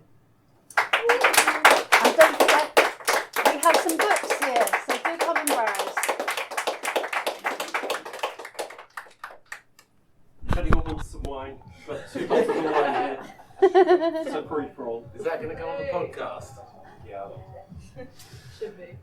And don't forget, we have some books here, so do come and browse. If anyone wants some wine, we've got 2 bottles of wine here. It's a free for all. Is that going to go on the podcast? Yeah. Should be.